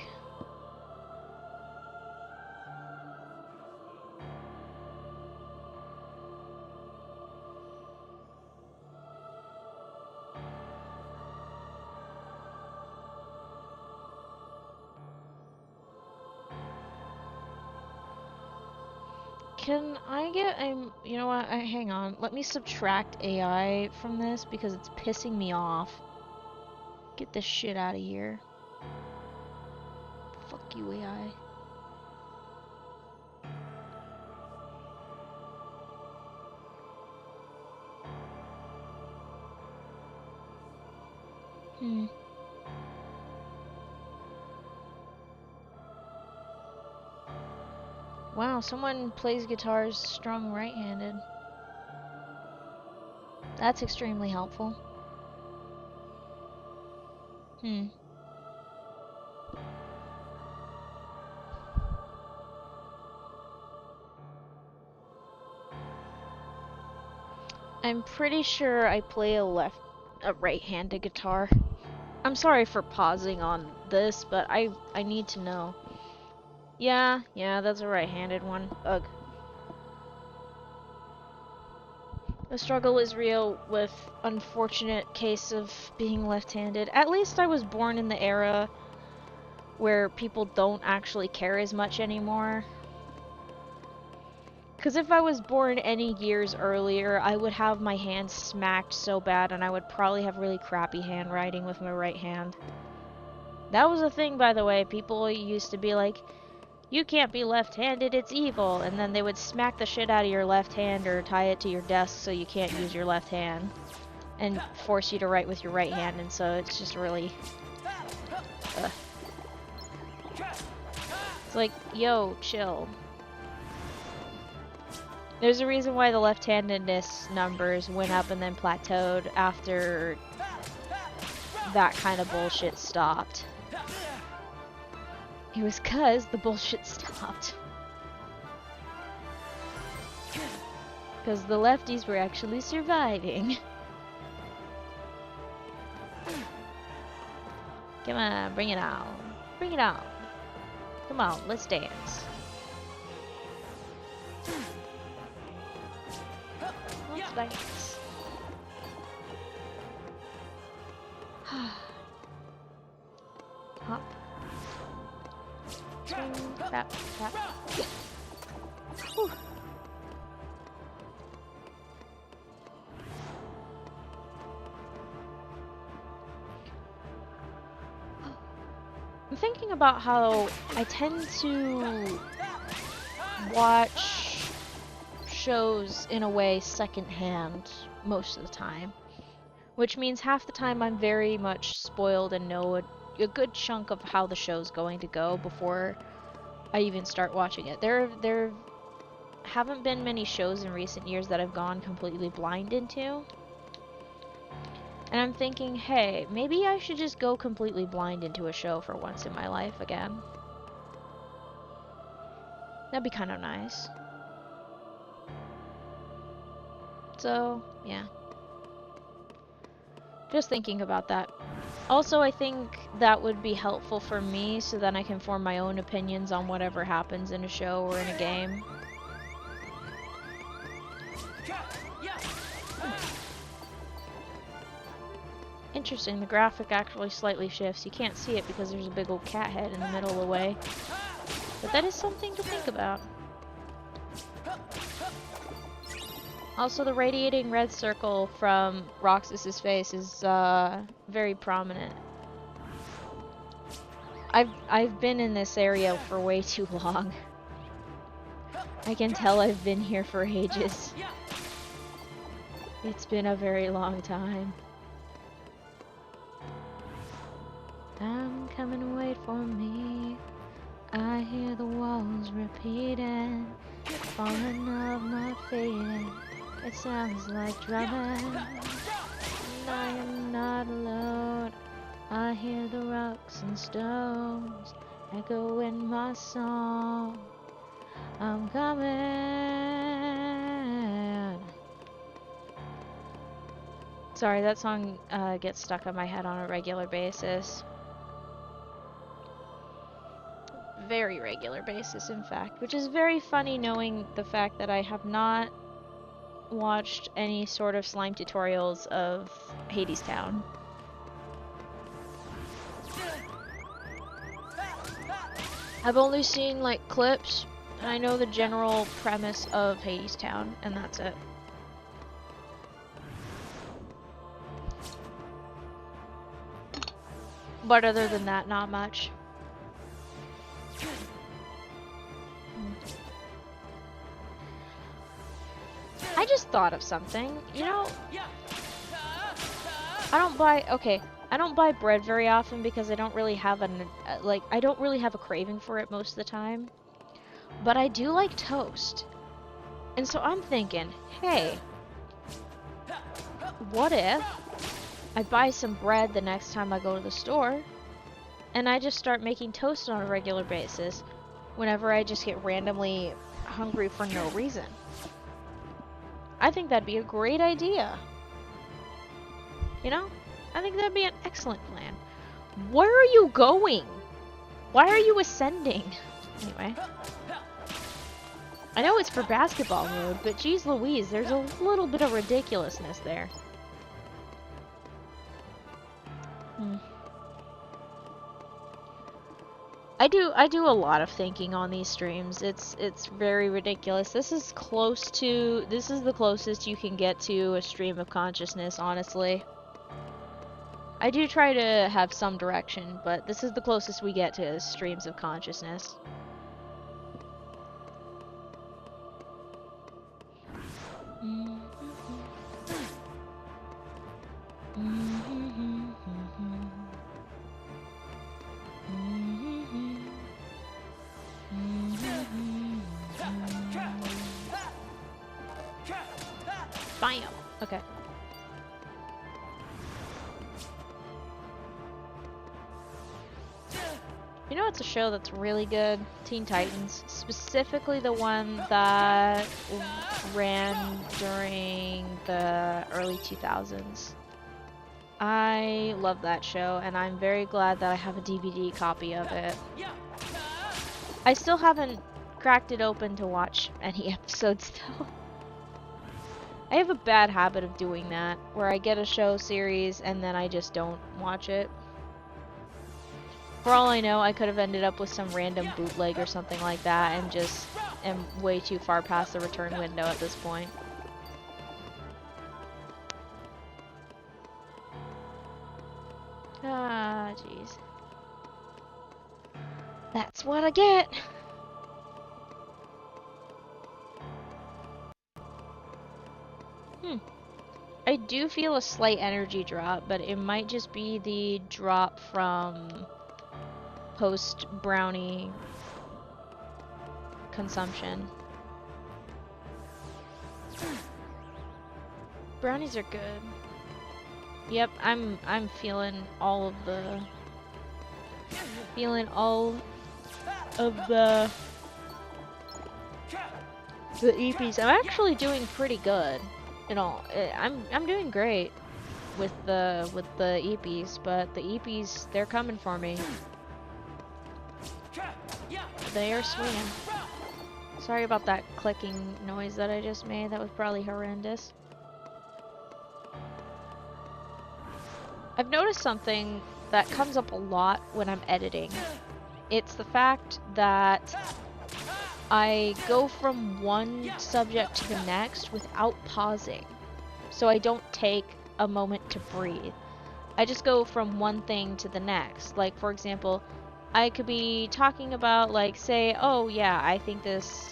Can I get you know what, hang on, let me subtract AI from this because it's pissing me off. Get this shit out of here. Fuck you, AI. Wow, someone plays guitars strung right-handed. That's extremely helpful. I'm pretty sure I play a right-handed guitar. I'm sorry for pausing on this, but I need to know. Yeah, that's a right-handed one. Ugh. The struggle is real with unfortunate case of being left-handed. At least I was born in the era where people don't actually care as much anymore. Because if I was born any years earlier, I would have my hand smacked so bad and I would probably have really crappy handwriting with my right hand. That was a thing, by the way. People used to be like, you can't be left-handed, it's evil. And then they would smack the shit out of your left hand or tie it to your desk so you can't use your left hand. And force you to write with your right hand, and so it's just really... It's like, yo, chill. There's a reason why the left-handedness numbers went up and then plateaued after that kind of bullshit stopped. It was 'cause the bullshit stopped. Because the lefties were actually surviving. Come on, bring it on. Bring it on. Come on, let's dance. Let's dance. Hop. swing, tap, tap. Whew. I'm thinking about how I tend to watch shows in a way secondhand most of the time, which means half the time I'm very much spoiled and know a good chunk of how the show's going to go before I even start watching it. There haven't been many shows in recent years that I've gone completely blind into. And I'm thinking, hey, maybe I should just go completely blind into a show for once in my life again. That'd be kind of nice. So, yeah. Just thinking about that. Also, I think that would be helpful for me so then I can form my own opinions on whatever happens in a show or in a game. Interesting, the graphic actually slightly shifts. You can't see it because there's a big old cat head in the middle of the way. But that is something to think about. Also, the radiating red circle from Roxas's face is very prominent. I've been in this area for way too long. I can tell I've been here for ages. It's been a very long time. Time coming, wait for me. I hear the walls repeating, falling off my feet. It sounds like drumming. I am not alone. I hear the rocks and stones echo in my song. I'm coming. Sorry, that song gets stuck in my head on a regular basis. Very regular basis, in fact, which is very funny knowing the fact that I have not watched any sort of slime tutorials of Hadestown. I've only seen like clips, and I know the general premise of Hadestown, and that's it. But other than that, not much. I just thought of something, you know, I don't buy bread very often because I don't really have I don't really have a craving for it most of the time, but I do like toast. And so I'm thinking, hey, what if I buy some bread the next time I go to the store, and I just start making toast on a regular basis whenever I just get randomly hungry for no reason. I think that'd be a great idea. You know? I think that'd be an excellent plan. Where are you going? Why are you ascending? Anyway. I know it's for basketball mode, but geez Louise, there's a little bit of ridiculousness there. I do a lot of thinking on these streams. It's very ridiculous. This is the closest you can get to a stream of consciousness, honestly. I do try to have some direction, but this is the closest we get to streams of consciousness. Bam! Okay. You know, it's a show that's really good? Teen Titans. Specifically the one that ran during the early 2000s. I love that show, and I'm very glad that I have a DVD copy of it. I still haven't cracked it open to watch any episodes, though. I have a bad habit of doing that, where I get a show series and then I just don't watch it. For all I know, I could have ended up with some random bootleg or something like that and just am way too far past the return window at this point. Ah, jeez. That's what I get! I do feel a slight energy drop, but it might just be the drop from post-brownie consumption. Brownies are good. Yep, I'm feeling all of the EPs. I'm actually doing pretty good. You know, I'm doing great with the EPs, but the EPs, they're coming for me. They are swinging. Sorry about that clicking noise that I just made. That was probably horrendous. I've noticed something that comes up a lot when I'm editing. It's the fact that I go from one subject to the next without pausing, so I don't take a moment to breathe. I just go from one thing to the next. Like, for example, I could be talking about, like, say, oh yeah, I think this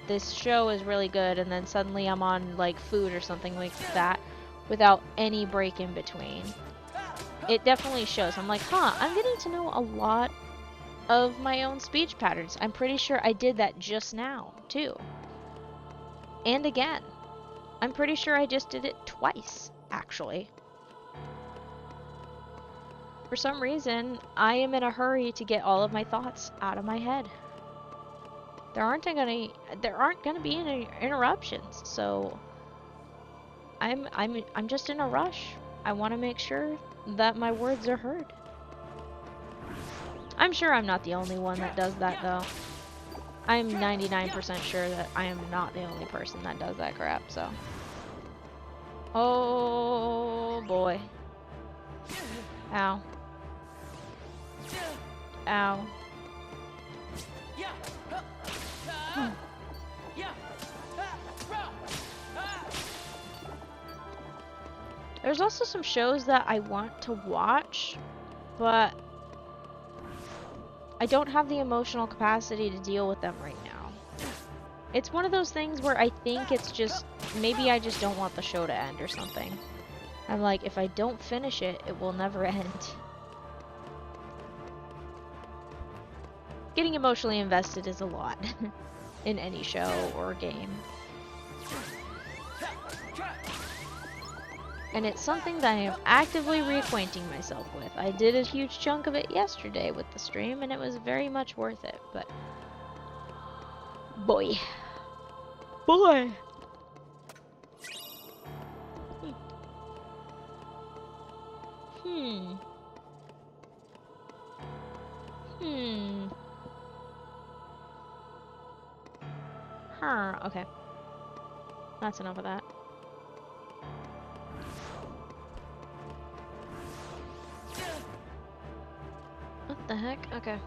this show is really good, and then suddenly I'm on, like, food or something like that without any break in between. It definitely shows. I'm like, huh, I'm getting to know a lot of my own speech patterns. I'm pretty sure I did that just now, too. And again. I'm pretty sure I just did it twice, actually. For some reason, I am in a hurry to get all of my thoughts out of my head. There aren't gonna be any interruptions, so I'm just in a rush. I want to make sure that my words are heard. I'm sure I'm not the only one that does that, though. I'm 99% sure that I am not the only person that does that crap, so. Oh boy. Ow. Ow. There's also some shows that I want to watch, but I don't have the emotional capacity to deal with them right now. It's one of those things where I think it's just, maybe I just don't want the show to end or something. I'm like, if I don't finish it, it will never end. Getting emotionally invested is a lot in any show or game. And it's something that I am actively reacquainting myself with. I did a huge chunk of it yesterday with the stream, and it was very much worth it, but... Boy. Boy! Okay. That's enough of that. What the heck? Okay.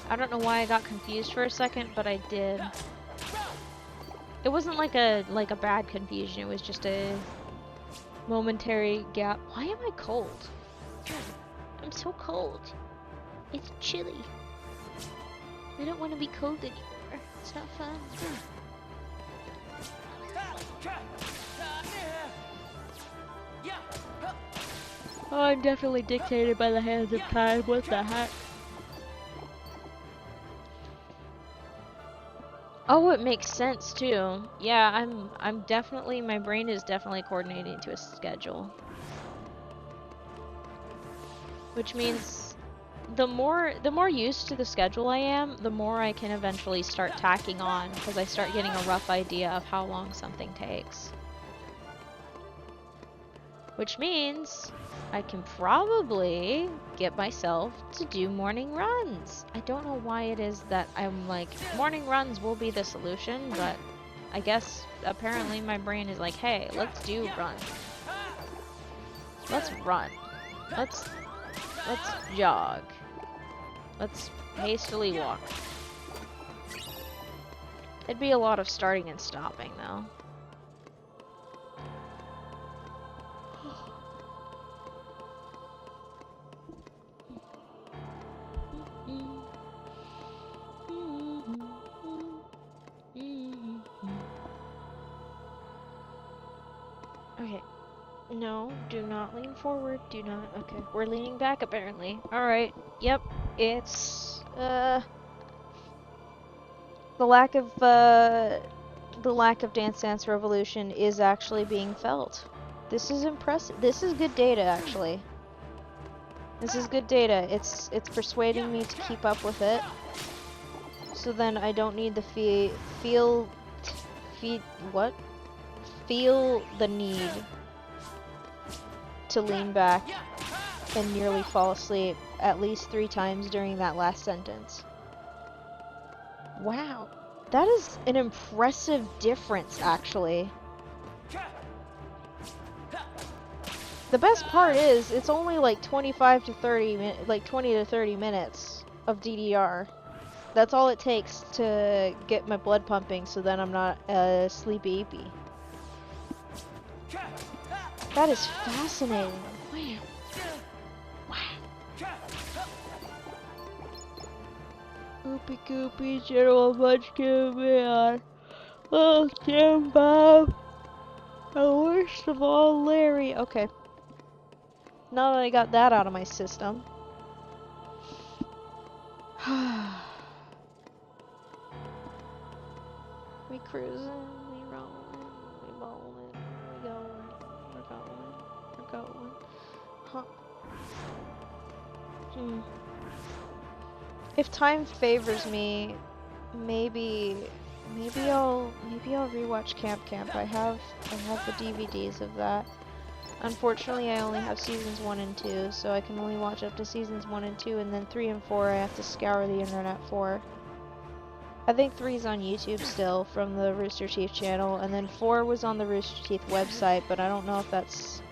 I don't know why I got confused for a second, but I did. It wasn't like a bad confusion, it was just a momentary gap. Why am I cold? I'm so cold. It's chilly. I don't want to be cold anymore. It's not fun. Oh, I'm definitely dictated by the hands of time. What the heck? Oh, it makes sense too. Yeah, I'm definitely, my brain is definitely coordinating to a schedule. Which means the more used to the schedule I am, the more I can eventually start tacking on, because I start getting a rough idea of how long something takes. Which means I can probably get myself to do morning runs. I don't know why it is that I'm like, morning runs will be the solution, but I guess apparently my brain is like, hey, let's do runs. Let's run. Let's jog. Let's hastily walk. It'd be a lot of starting and stopping, though. Okay. No, do not lean forward. Do not. Okay, we're leaning back apparently. Alright. Yep. It's, the lack of Dance Dance Revolution is actually being felt. This is impressive. This is good data, actually. This is good data. It's persuading me to keep up with it. So then I don't need the feel the need to lean back and nearly fall asleep at least 3 times during that last sentence. Wow, that is an impressive difference, actually. The best part is, it's only like 25 to 30 like 20 to 30 minutes of DDR. That's all it takes to get my blood pumping, so then I'm not sleepy-eepy. That is fascinating. Wow. Wow. Oopie Goopie, General Munchkin Man. Oh, Jim Bob. And worst of all, Larry. Okay. Now that I got that out of my system. We cruising, we rolling, we bowling, we going, we're going, we're going. Huh. If time favors me, maybe I'll rewatch Camp Camp. I have the DVDs of that. Unfortunately, I only have seasons 1 and 2, so I can only watch up to seasons 1 and 2, and then 3 and 4 I have to scour the internet for. I think 3's on YouTube still, from the Rooster Teeth channel, and then 4 was on the Rooster Teeth website, but I don't know if that's...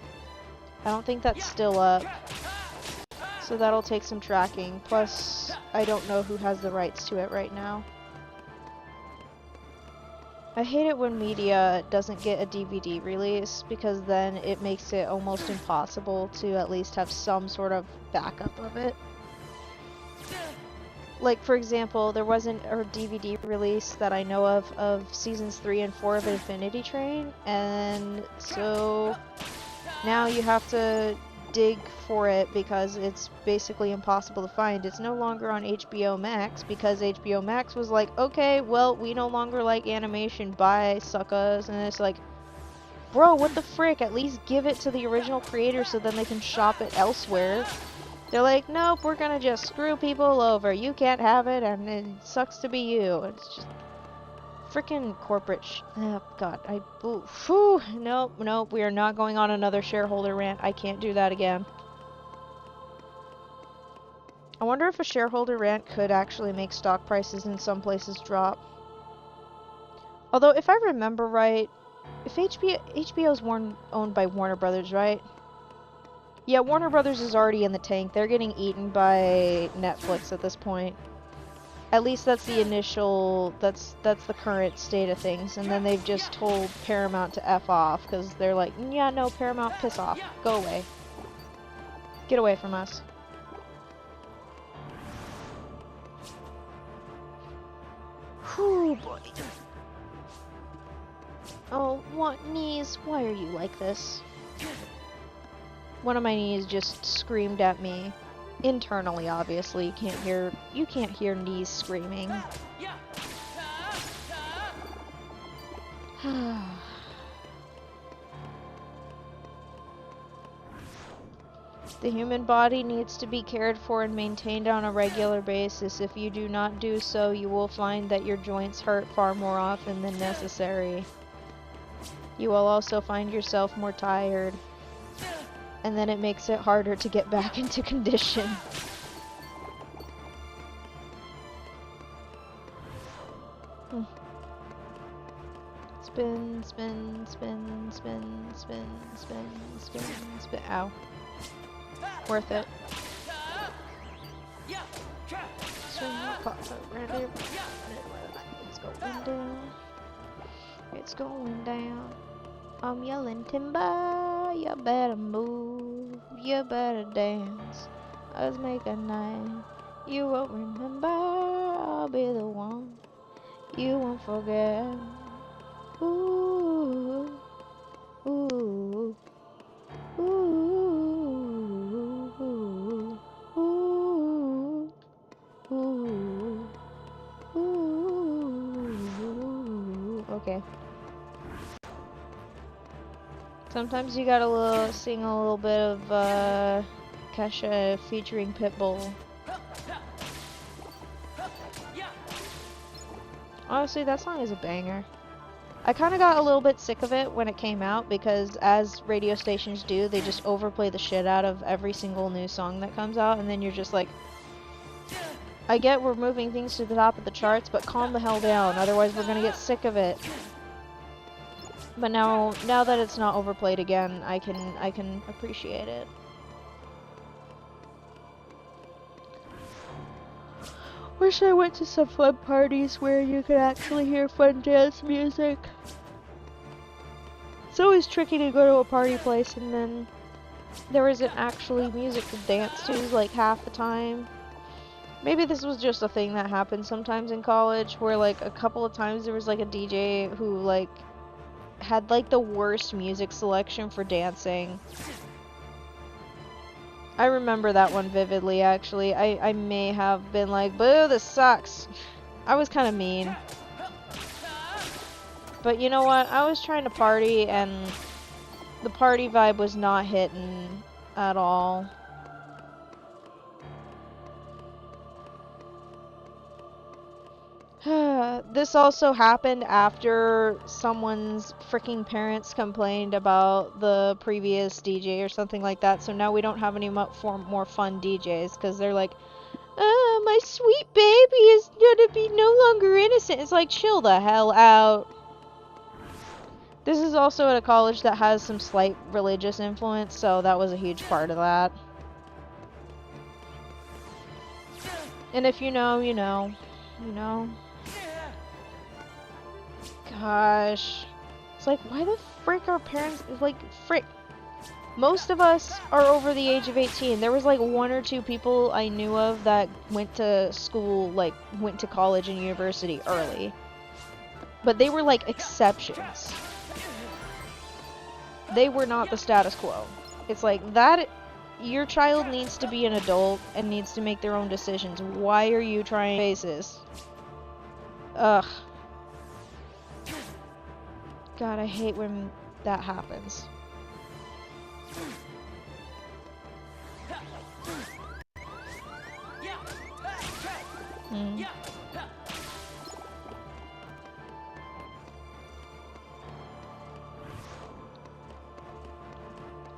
I don't think that's still up. So that'll take some tracking, plus I don't know who has the rights to it right now. I hate it when media doesn't get a DVD release, because then it makes it almost impossible to at least have some sort of backup of it. Like, for example, there wasn't a DVD release that I know of seasons 3 and 4 of Infinity Train, and so now you have to dig for it because it's basically impossible to find. It's no longer on HBO Max because HBO Max was like, okay, well, we no longer like animation, bye, suckers. And it's like, bro, what the frick? At least give it to the original creator so then they can shop it elsewhere. They're like, nope, we're gonna just screw people over. You can't have it, and it sucks to be you. It's just freaking corporate oh god, nope, we are not going on another shareholder rant. I can't do that again. I wonder if a shareholder rant could actually make stock prices in some places drop. Although, if I remember right, if HBO's owned by Warner Brothers, right? Yeah, Warner Brothers is already in the tank. They're getting eaten by Netflix at this point. At least that's the initial, that's the current state of things, and then they've just told Paramount to F off, because they're like, yeah, no, Paramount, piss off. Go away. Get away from us. Whew, boy. Oh, what knees? Why are you like this? One of my knees just screamed at me. Internally, obviously, you can't hear knees screaming. The human body needs to be cared for and maintained on a regular basis. If you do not do so, you will find that your joints hurt far more often than necessary. You will also find yourself more tired. And then it makes it harder to get back into condition. Spin, spin, spin, spin, spin, spin, spin, spin. Ow. Worth it. Swing your cards around it. It's going down. It's going down. I'm yelling timber. You better move. You better dance. Let's make a night. You won't remember. I'll be the one. You won't forget. Ooh. Ooh. Ooh. Ooh. Ooh. Ooh. Okay. Sometimes you gotta sing a little bit of Kesha featuring Pitbull. Honestly, that song is a banger. I kind of got a little bit sick of it when it came out because, as radio stations do, they just overplay the shit out of every single new song that comes out, and then you're just like, I get we're moving things to the top of the charts, but calm the hell down, otherwise we're gonna get sick of it. But now that it's not overplayed again, I can appreciate it. Wish I went to some fun parties where you could actually hear fun dance music. It's always tricky to go to a party place and then there isn't actually music to dance to like half the time. Maybe this was just a thing that happened sometimes in college where like a couple of times there was like a DJ who like had like the worst music selection for dancing. I remember that one vividly, actually. I may have been like, boo, this sucks. I was kind of mean. But you know what? I was trying to party, and the party vibe was not hitting at all. This also happened after someone's freaking parents complained about the previous DJ or something like that, so now we don't have any more fun DJs, because they're like, my sweet baby is gonna be no longer innocent. It's like, chill the hell out. This is also at a college that has some slight religious influence, so that was a huge part of that. And if you know, you know. You know. Gosh. It's like, why the frick are parents, like, frick. Most of us are over the age of 18. There was like 1 or 2 people I knew of that went to school, like, went to college and university early. But they were like exceptions. They were not the status quo. It's like, that, your child needs to be an adult and needs to make their own decisions. Why are you trying faces? Ugh. God, I hate when that happens.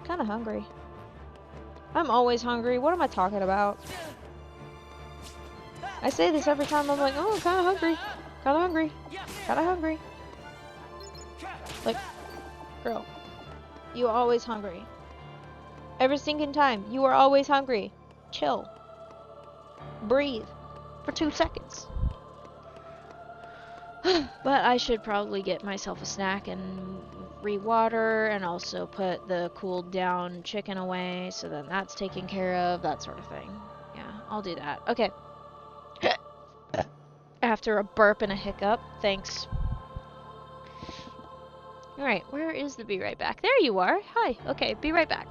Kinda hungry. I'm always hungry. What am I talking about? I say this every time I'm like, oh, I'm kinda hungry. Kinda hungry. Kinda hungry. Like, girl, you are always hungry. Every stinking time, you are always hungry. Chill. Breathe. For 2 seconds. But I should probably get myself a snack and re-water and also put the cooled down chicken away so then that's taken care of, that sort of thing. Yeah, I'll do that. Okay. After a burp and a hiccup, thanks. Alright, where is the be right back? There you are. Hi. Okay, be right back.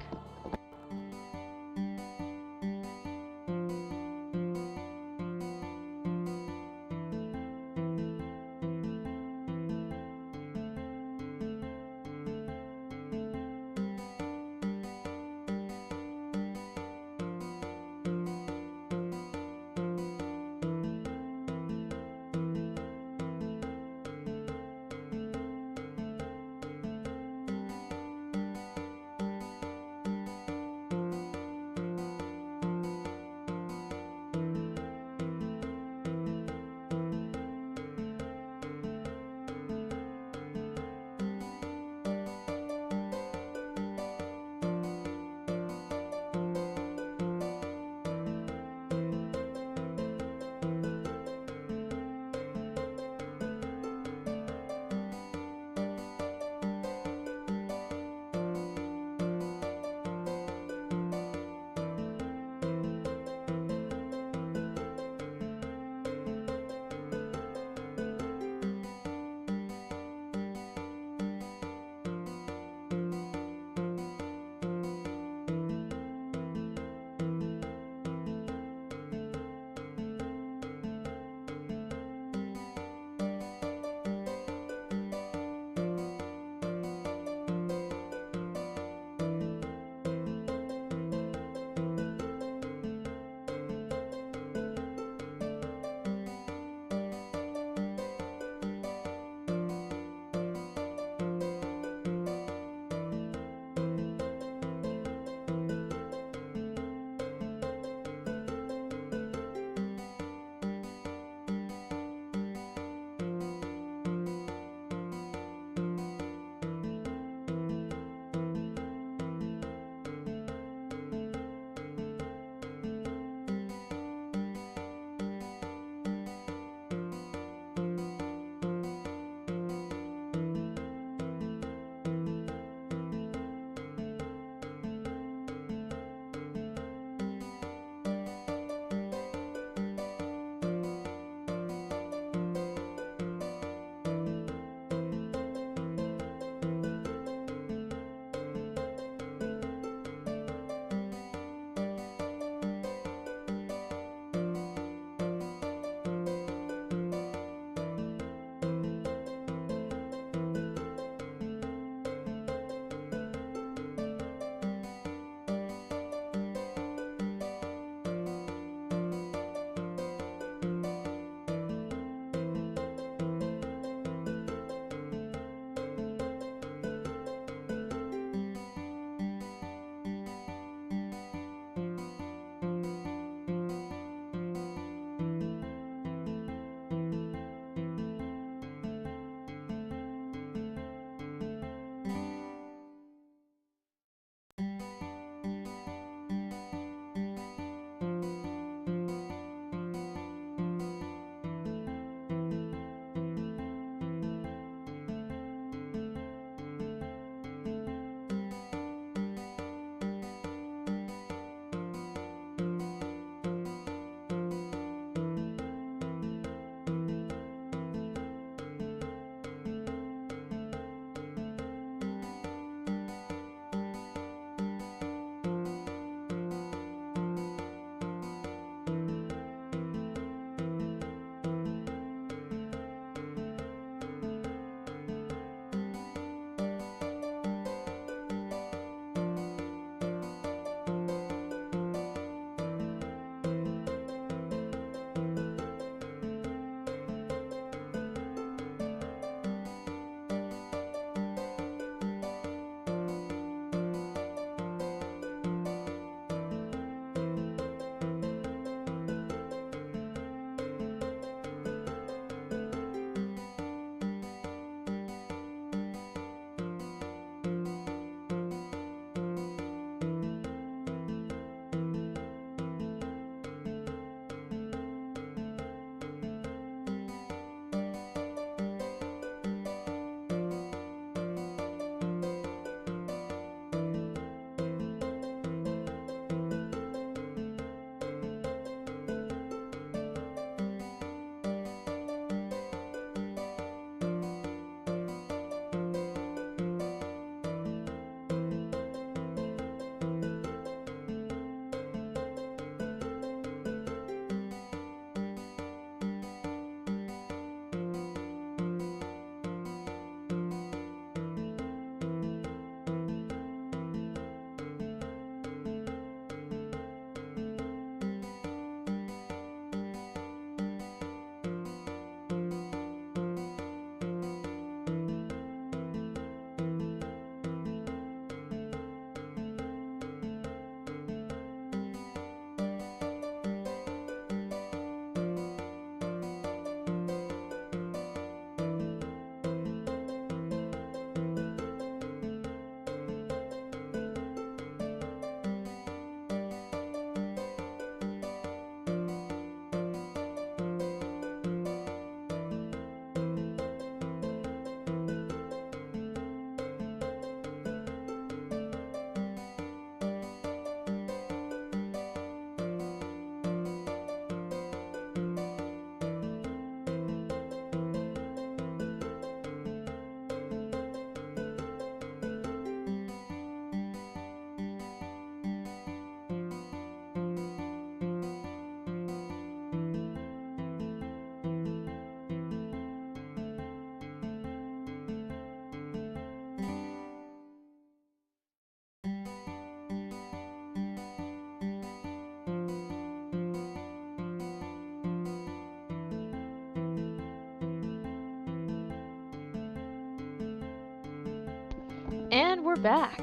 And we're back.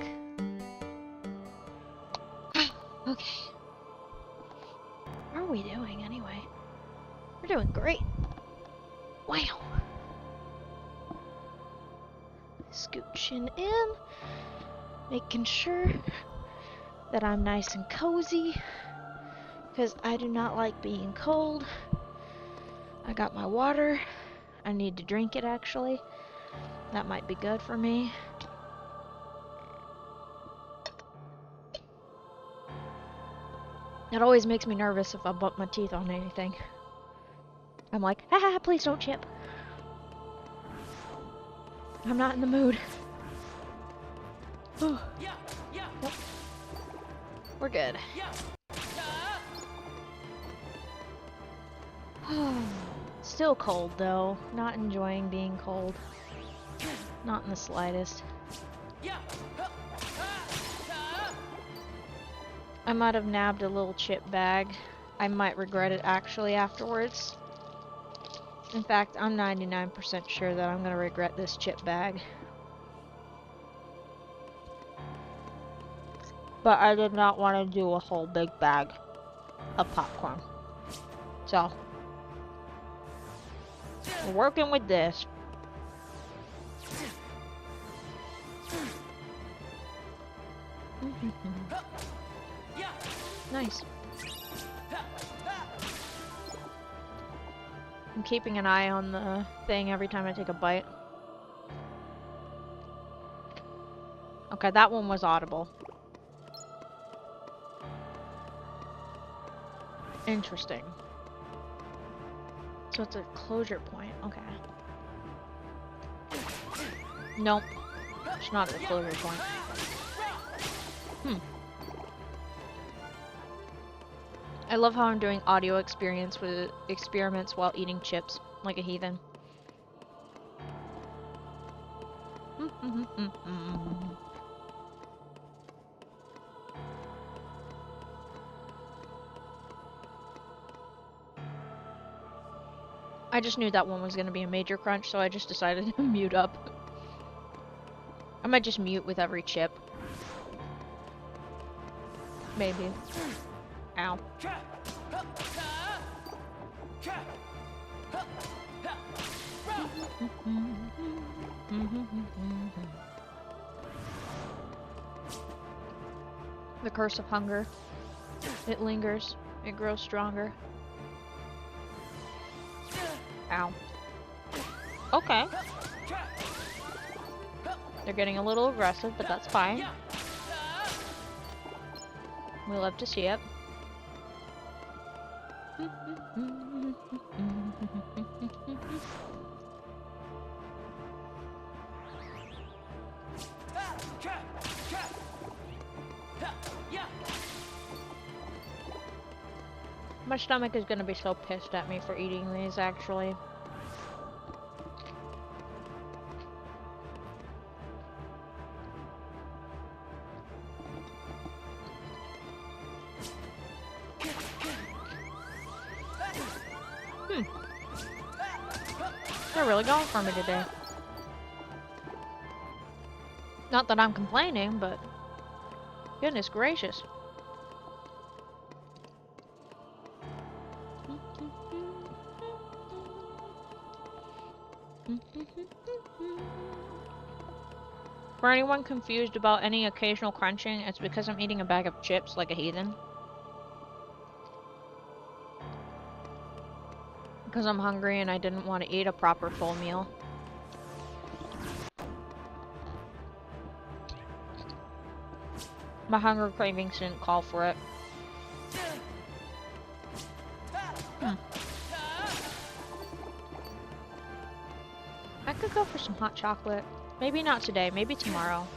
Okay. How are we doing anyway? We're doing great. Wow. Scooching in, making sure that I'm nice and cozy, because I do not like being cold. I got my water. I need to drink it, actually. That might be good for me. That always makes me nervous if I bump my teeth on anything. I'm like, haha, please don't chip. I'm not in the mood. Yep. We're good. Still cold though. Not enjoying being cold. Not in the slightest. I might have nabbed a little chip bag. I might regret it actually afterwards. In fact, I'm 99% sure that I'm gonna regret this chip bag. But I did not want to do a whole big bag of popcorn. So, we're working with this. Nice. I'm keeping an eye on the thing every time I take a bite. Okay, that one was audible. Interesting. So it's a closure point. Okay. Nope. It's not a closure point. I love how I'm doing audio experiments while eating chips, like a heathen. I just knew that one was gonna be a major crunch, so I just decided to mute up. I might just mute with every chip. Maybe. Ow. The curse of hunger. It lingers. It grows stronger. Ow. Okay. They're getting a little aggressive, but that's fine. We love to see it. My stomach is gonna be so pissed at me for eating these, actually. They're really going for me today. Not that I'm complaining, but goodness gracious. For anyone confused about any occasional crunching, it's because I'm eating a bag of chips like a heathen. Because I'm hungry and I didn't want to eat a proper full meal. My hunger cravings didn't call for it. I could go for some hot chocolate. Maybe not today, maybe tomorrow.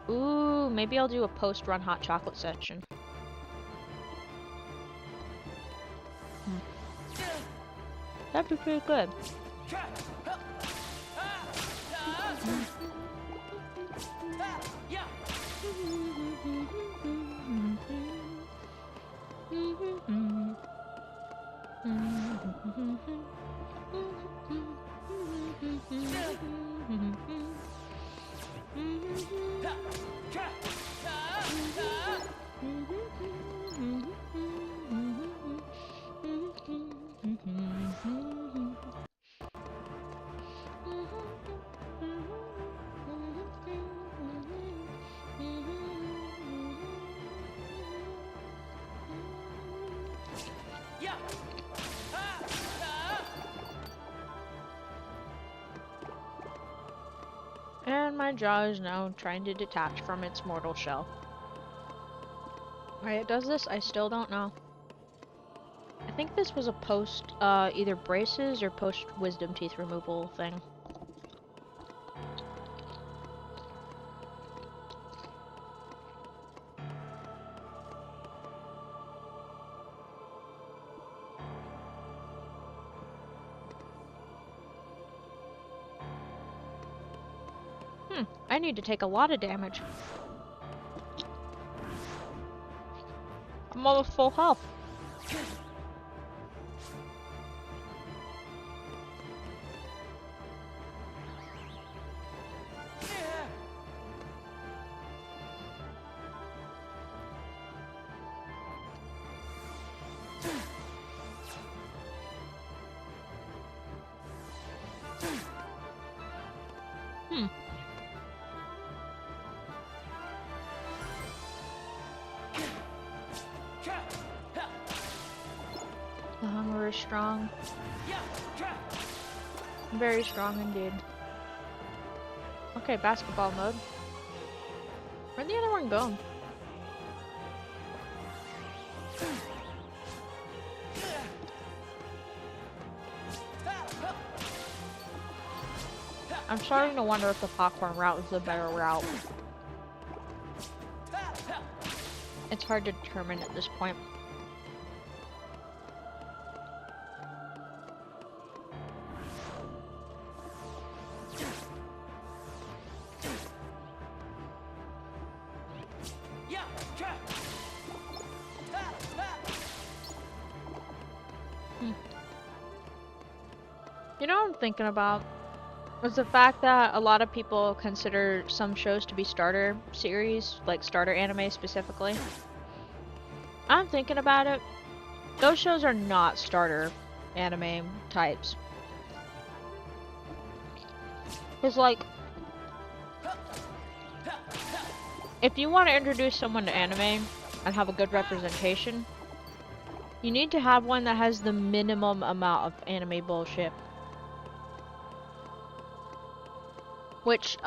Ooh, maybe I'll do a post-run hot chocolate section. That'd be pretty good. my jaw is now trying to detach from its mortal shell. Why it does this, I still don't know. I think this was a post, either braces or post wisdom teeth removal thing. I need to take a lot of damage. I'm almost full health. The hunger is strong. Very strong indeed. Okay, basketball mode. Where'd the other one go? I'm starting to wonder if the popcorn route is the better route. It's hard to determine at this point. You know what I'm thinking about? Is the fact that a lot of people consider some shows to be starter series, like starter anime specifically. I'm thinking about it. Those shows are not starter anime types. It's like, if you want to introduce someone to anime and have a good representation, you need to have one that has the minimum amount of anime bullshit. Which,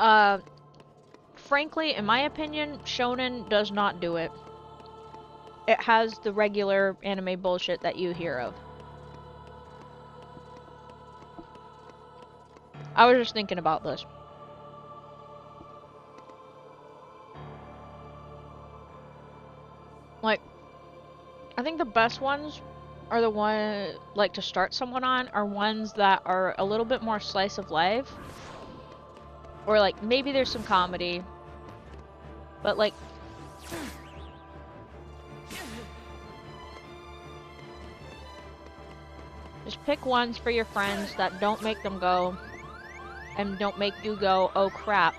frankly, in my opinion, Shonen does not do it. It has the regular anime bullshit that you hear of. I was just thinking about this. Like, I think the best ones are the one, like, to start someone on, are ones that are a little bit more slice of life. Or, like, maybe there's some comedy. But, like, just pick ones for your friends that don't make them go, and don't make you go, oh crap,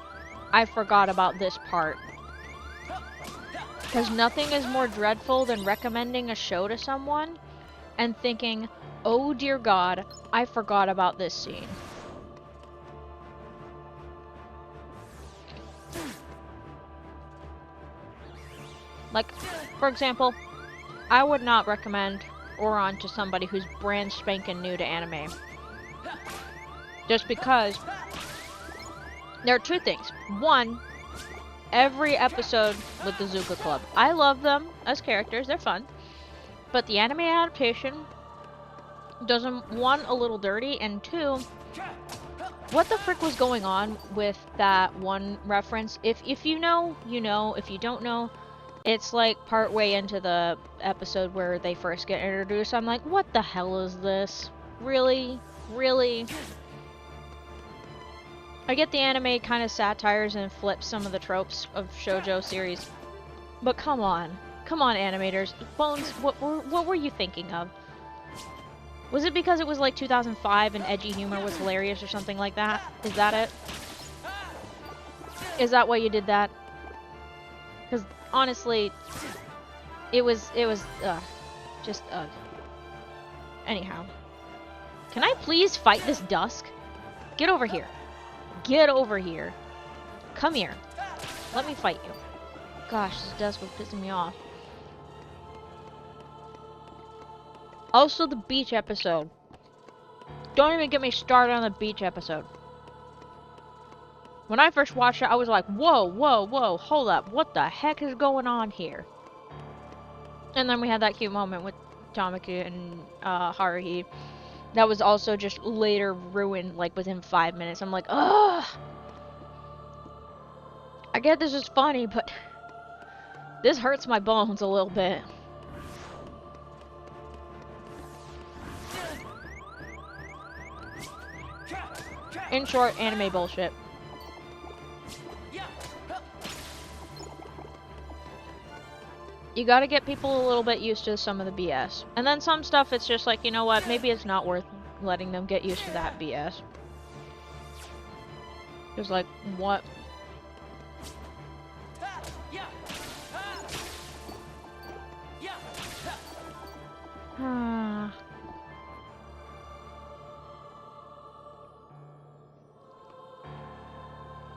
I forgot about this part. Because nothing is more dreadful than recommending a show to someone and thinking, oh dear God, I forgot about this scene. Like, for example, I would not recommend Ouran to somebody who's brand spanking new to anime. Just because there are two things. One, every episode with the Zuka Club. I love them as characters, they're fun. But the anime adaptation does them, one, a little dirty, and two, what the frick was going on with that one reference? If you know, you know. If you don't know, it's like part way into the episode where they first get introduced. I'm like, what the hell is this? Really? Really? I get the anime kind of satires and flips some of the tropes of shoujo series. But come on. Come on, animators. Bones, what were you thinking of? Was it because it was like 2005 and edgy humor was hilarious or something like that? Is that it? Is that why you did that? Because honestly, it was, just, anyhow. Can I please fight this Dusk? Get over here. Get over here. Come here. Let me fight you. Gosh, this Dusk was pissing me off. Also, the beach episode. Don't even get me started on the beach episode. When I first watched it, I was like, whoa, whoa, whoa, hold up, what the heck is going on here? And then we had that cute moment with Tamaki and Haruhi. That was also just later ruined, like, within 5 minutes. I'm like, ugh! I get this is funny, but this hurts my bones a little bit. In short, anime bullshit. You gotta get people a little bit used to some of the BS. And then some stuff, it's just like, you know what, maybe it's not worth letting them get used to that BS. Just like, what?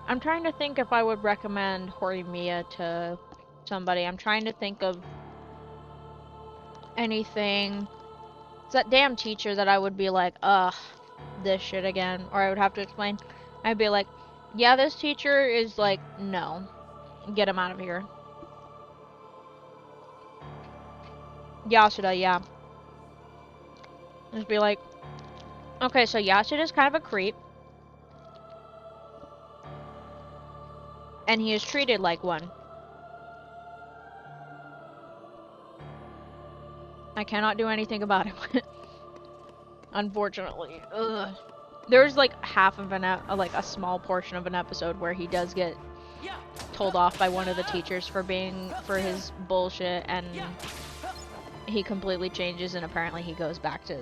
I'm trying to think if I would recommend Horimiya to somebody. I'm trying to think of anything. It's that damn teacher that I would be like, ugh, this shit again. Or I would have to explain. I'd be like, yeah, this teacher is like, no. Get him out of here. Yasuda, yeah. Just be like, okay, so Yasuda's kind of a creep. And he is treated like one. I cannot do anything about it. Unfortunately. Ugh. There's like half of like a small portion of an episode where he does get told off by one of the teachers for his bullshit, and he completely changes, and apparently he goes back to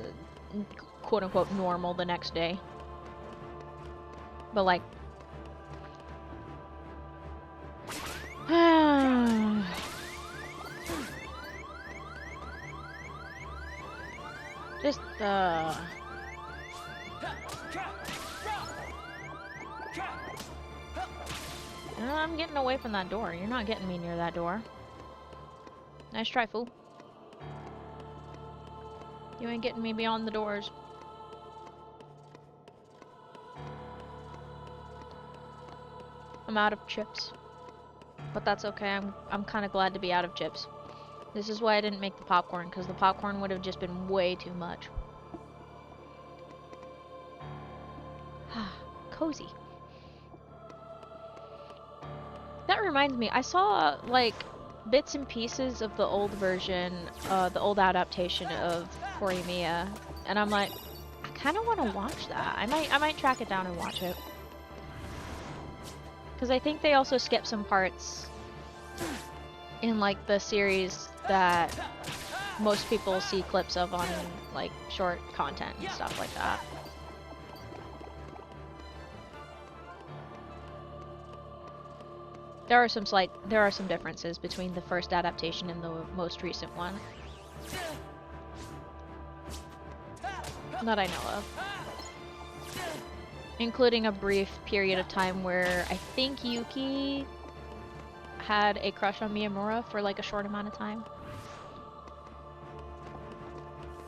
quote unquote normal the next day. But like just I'm getting away from that door. You're not getting me near that door. Nice try, fool. You ain't getting me beyond the doors. I'm out of chips. But that's okay. I'm kind of glad to be out of chips. This is why I didn't make the popcorn, because the popcorn would have just been way too much. Cozy. That reminds me, I saw like bits and pieces of the old version, the old adaptation of Horimiya, and I'm like, I kind of want to watch that. I might track it down and watch it, because I think they also skip some parts in like the series that most people see clips of on like short content and stuff like that. There are some differences between the first adaptation and the most recent one that I know of. Including a brief period of time where I think Yuki had a crush on Miyamura for like a short amount of time.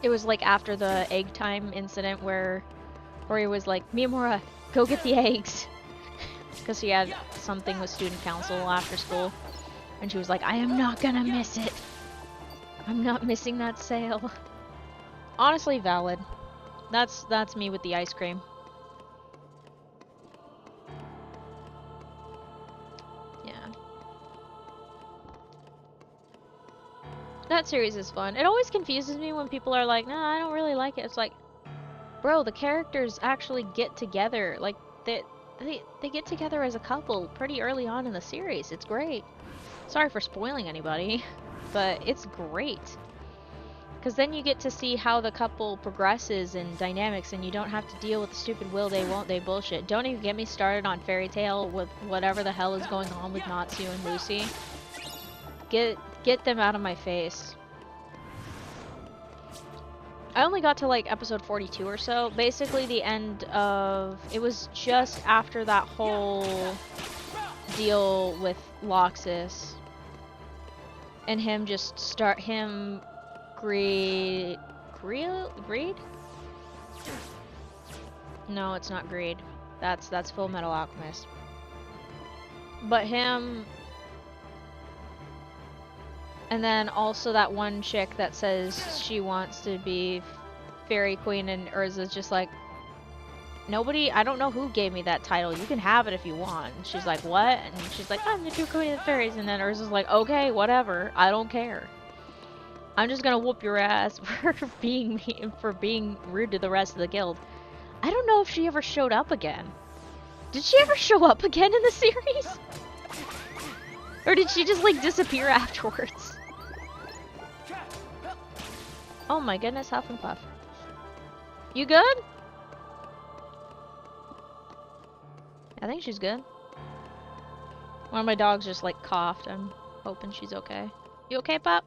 It was like after the egg time incident where he was like, Miyamura, go get the eggs. Because she had something with student council after school. And she was like, I am not gonna miss it. I'm not missing that sale. Honestly, valid. That's me with the ice cream. Yeah. That series is fun. It always confuses me when people are like, nah, I don't really like it. It's like, bro, the characters actually get together. Like, they get together as a couple pretty early on in the series. It's great. Sorry for spoiling anybody, but it's great. Because then you get to see how the couple progresses and dynamics, and you don't have to deal with the stupid will they, won't they bullshit. Don't even get me started on Fairy Tail with whatever the hell is going on with Natsu and Lucy. Get them out of my face. I only got to like episode 42 or so. Basically the end of... It was just after that whole deal with Loxus. And him just greed? No, it's not Greed. That's Full Metal Alchemist. But him, and then also that one chick that says she wants to be Fairy Queen, and Urza's just like, nobody, I don't know who gave me that title. You can have it if you want. And she's like, what? And she's like, I'm the true Queen of the Fairies. And then Urza's like, okay, whatever. I don't care. I'm just gonna whoop your ass for being rude to the rest of the guild. I don't know if she ever showed up again. Did she ever show up again in the series? Or did she just like disappear afterwards? Oh my goodness, Huff and Puff. You good? I think she's good. One of my dogs just like coughed. I'm hoping she's okay. You okay, Pop?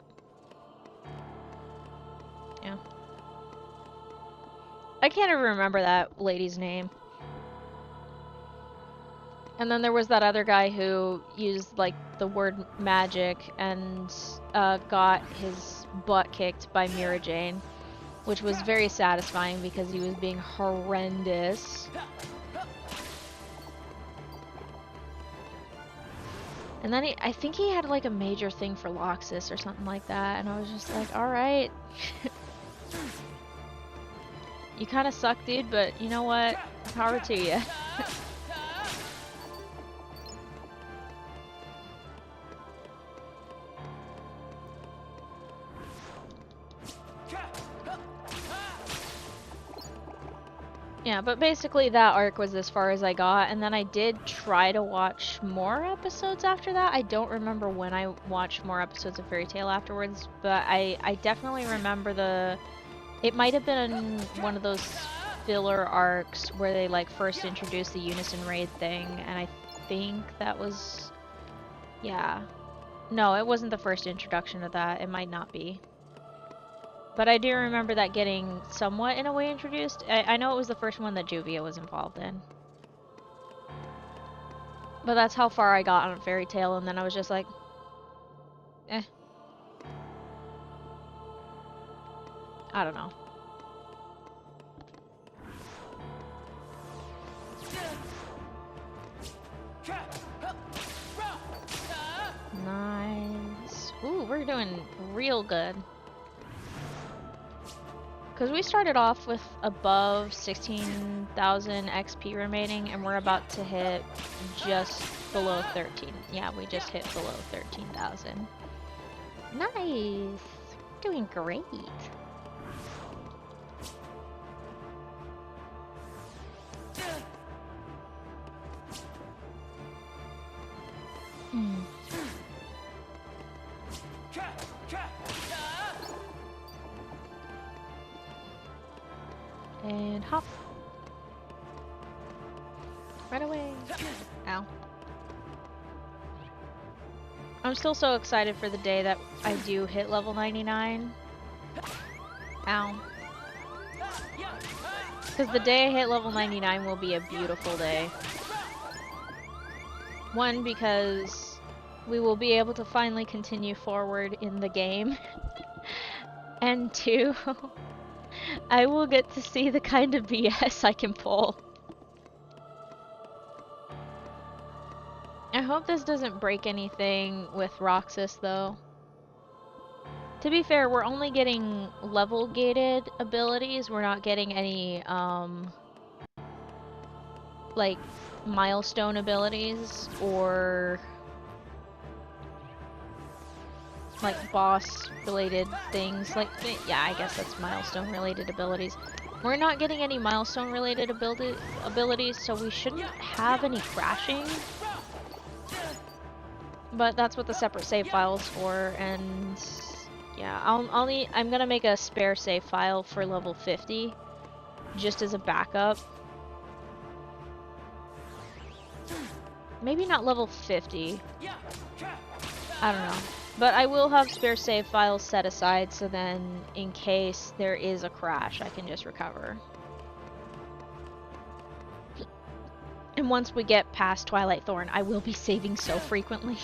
Yeah. I can't even remember that lady's name. And then there was that other guy who used like the word magic and got his butt kicked by Mira Jane, which was very satisfying because he was being horrendous. And then I think he had like a major thing for Loxus or something like that, and I was just like, alright. You kind of suck, dude, but you know what? Power to you. Yeah, but basically that arc was as far as I got, and then I did try to watch more episodes after that. I don't remember when I watched more episodes of Fairy Tail afterwards, but I definitely remember it might have been one of those filler arcs where they like first introduced the Unison Raid thing, and I think that was, yeah. No, it wasn't the first introduction of that. It might not be. But I do remember that getting somewhat in a way introduced. I know it was the first one that Juvia was involved in. But that's how far I got on Fairy Tail, and then I was just like, eh. I don't know. Nice. Ooh, we're doing real good. Because we started off with above 16,000 XP remaining, and we're about to hit just below 13. Yeah, we just hit below 13,000. Nice! Doing great. And hop. Right away. Ow. I'm still so excited for the day that I do hit level 99. Ow. Because the day I hit level 99 will be a beautiful day. One, because we will be able to finally continue forward in the game. And two, I will get to see the kind of BS I can pull. I hope this doesn't break anything with Roxas, though. To be fair, we're only getting level-gated abilities. We're not getting any, like, milestone abilities or like boss-related things. Like, yeah, I guess that's milestone-related abilities. We're not getting any milestone-related abilities, so we shouldn't have any crashing. But that's what the separate save file is for, and yeah, I'm gonna make a spare save file for level 50, just as a backup. Maybe not level 50. I don't know. But I will have spare save files set aside, so then in case there is a crash, I can just recover. And once we get past Twilight Thorn, I will be saving so frequently.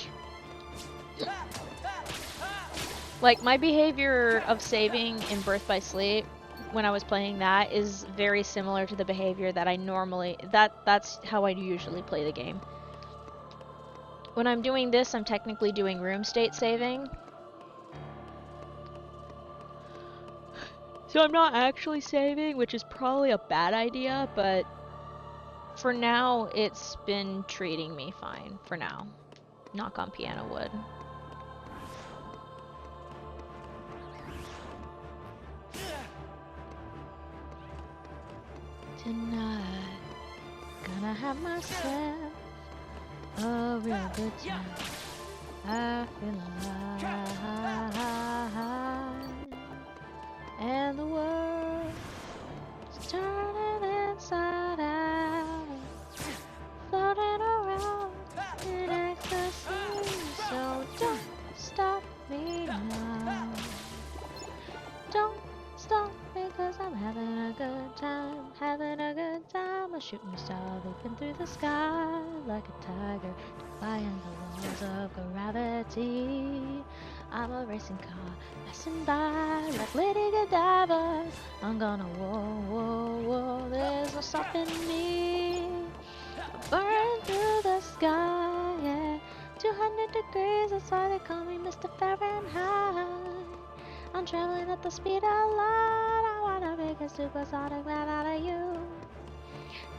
Like, my behavior of saving in Birth by Sleep, when I was playing that, is very similar to the behavior that I normally... That's how I usually play the game. When I'm doing this, I'm technically doing room state saving. So I'm not actually saving, which is probably a bad idea, but for now, it's been treating me fine, for now. Knock on piano wood. Tonight, gonna have myself a real good time. I feel alive, and the world's turning inside out, floating around in ecstasy. So don't stop me now. Don't stop me, 'cause I'm having a good time, having a good time. A shooting star leaping through the sky like a tiger, defying the laws of gravity. I'm a racing car passing by like Lady Godiva. I'm gonna whoa, whoa, whoa. There's no stopping me. Burn through the sky, yeah. 200 degrees, that's why they call me Mr. Fahrenheit. I'm traveling at the speed of light. I wanna make a supersonic man out of you.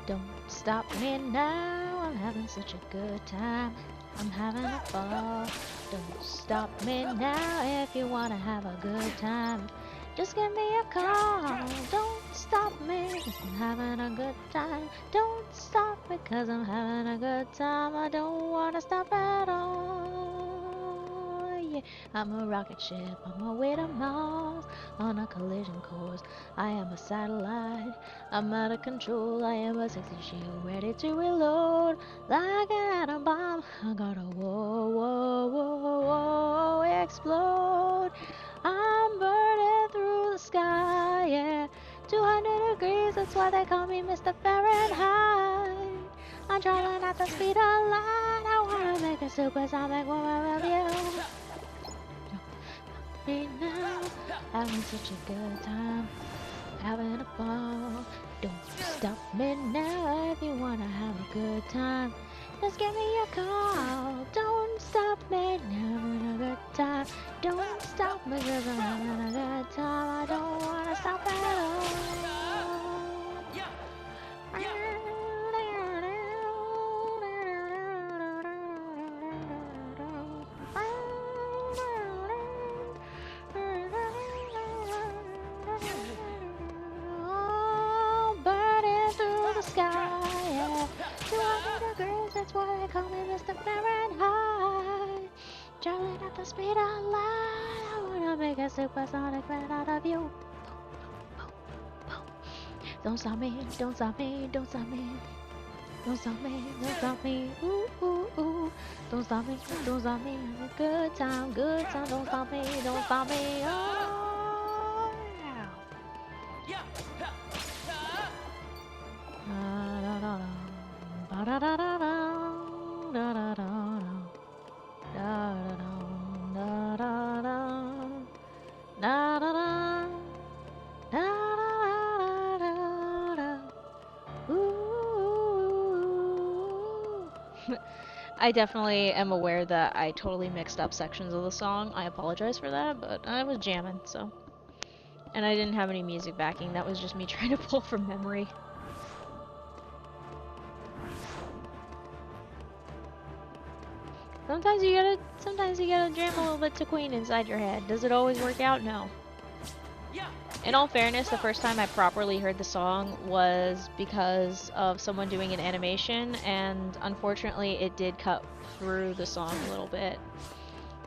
Don't stop me now. I'm having such a good time. I'm having a ball. Don't stop me now if you wanna have a good time. Just give me a call. Don't stop me, 'cause I'm having a good time. Don't stop me, 'cause I'm having a good time. I don't wanna stop at all. Yeah, I'm a rocket ship on my way to Mars on a collision course. I am a satellite. I'm out of control. I am a sexy shield ready to reload like an atom bomb. I gotta whoa, whoa, whoa, whoa, explode. I'm burning through the sky, yeah. 200 degrees, that's why they call me Mr. Fahrenheit. I'm traveling at the speed of light. I wanna make a supersonic woman of you. Me now, having such a good time, having a ball. Don't stop me now if you wanna have a good time. Just give me a call. Don't stop me now, having a good time. Don't stop me 'cause I'm having a good time. I don't wanna stop at all. Burning through the sky, yeah. 200 degrees, that's why they call me Mr. Fahrenheit. Traveling at the speed of light, I wanna make a supersonic man out of you. Don't stop me, don't stop me, don't stop me. Don't stop me, don't stop me, ooh, ooh, ooh. Don't stop me, don't stop me. Have a good time, don't stop me, don't stop me. Oh, yeah. I definitely am aware that I totally mixed up sections of the song. I apologize for that, but I was jamming, so. And I didn't have any music backing. That was just me trying to pull from memory. Sometimes you gotta jam a little bit to Queen inside your head. Does it always work out? No. In all fairness, the first time I properly heard the song was because of someone doing an animation, and unfortunately it did cut through the song a little bit.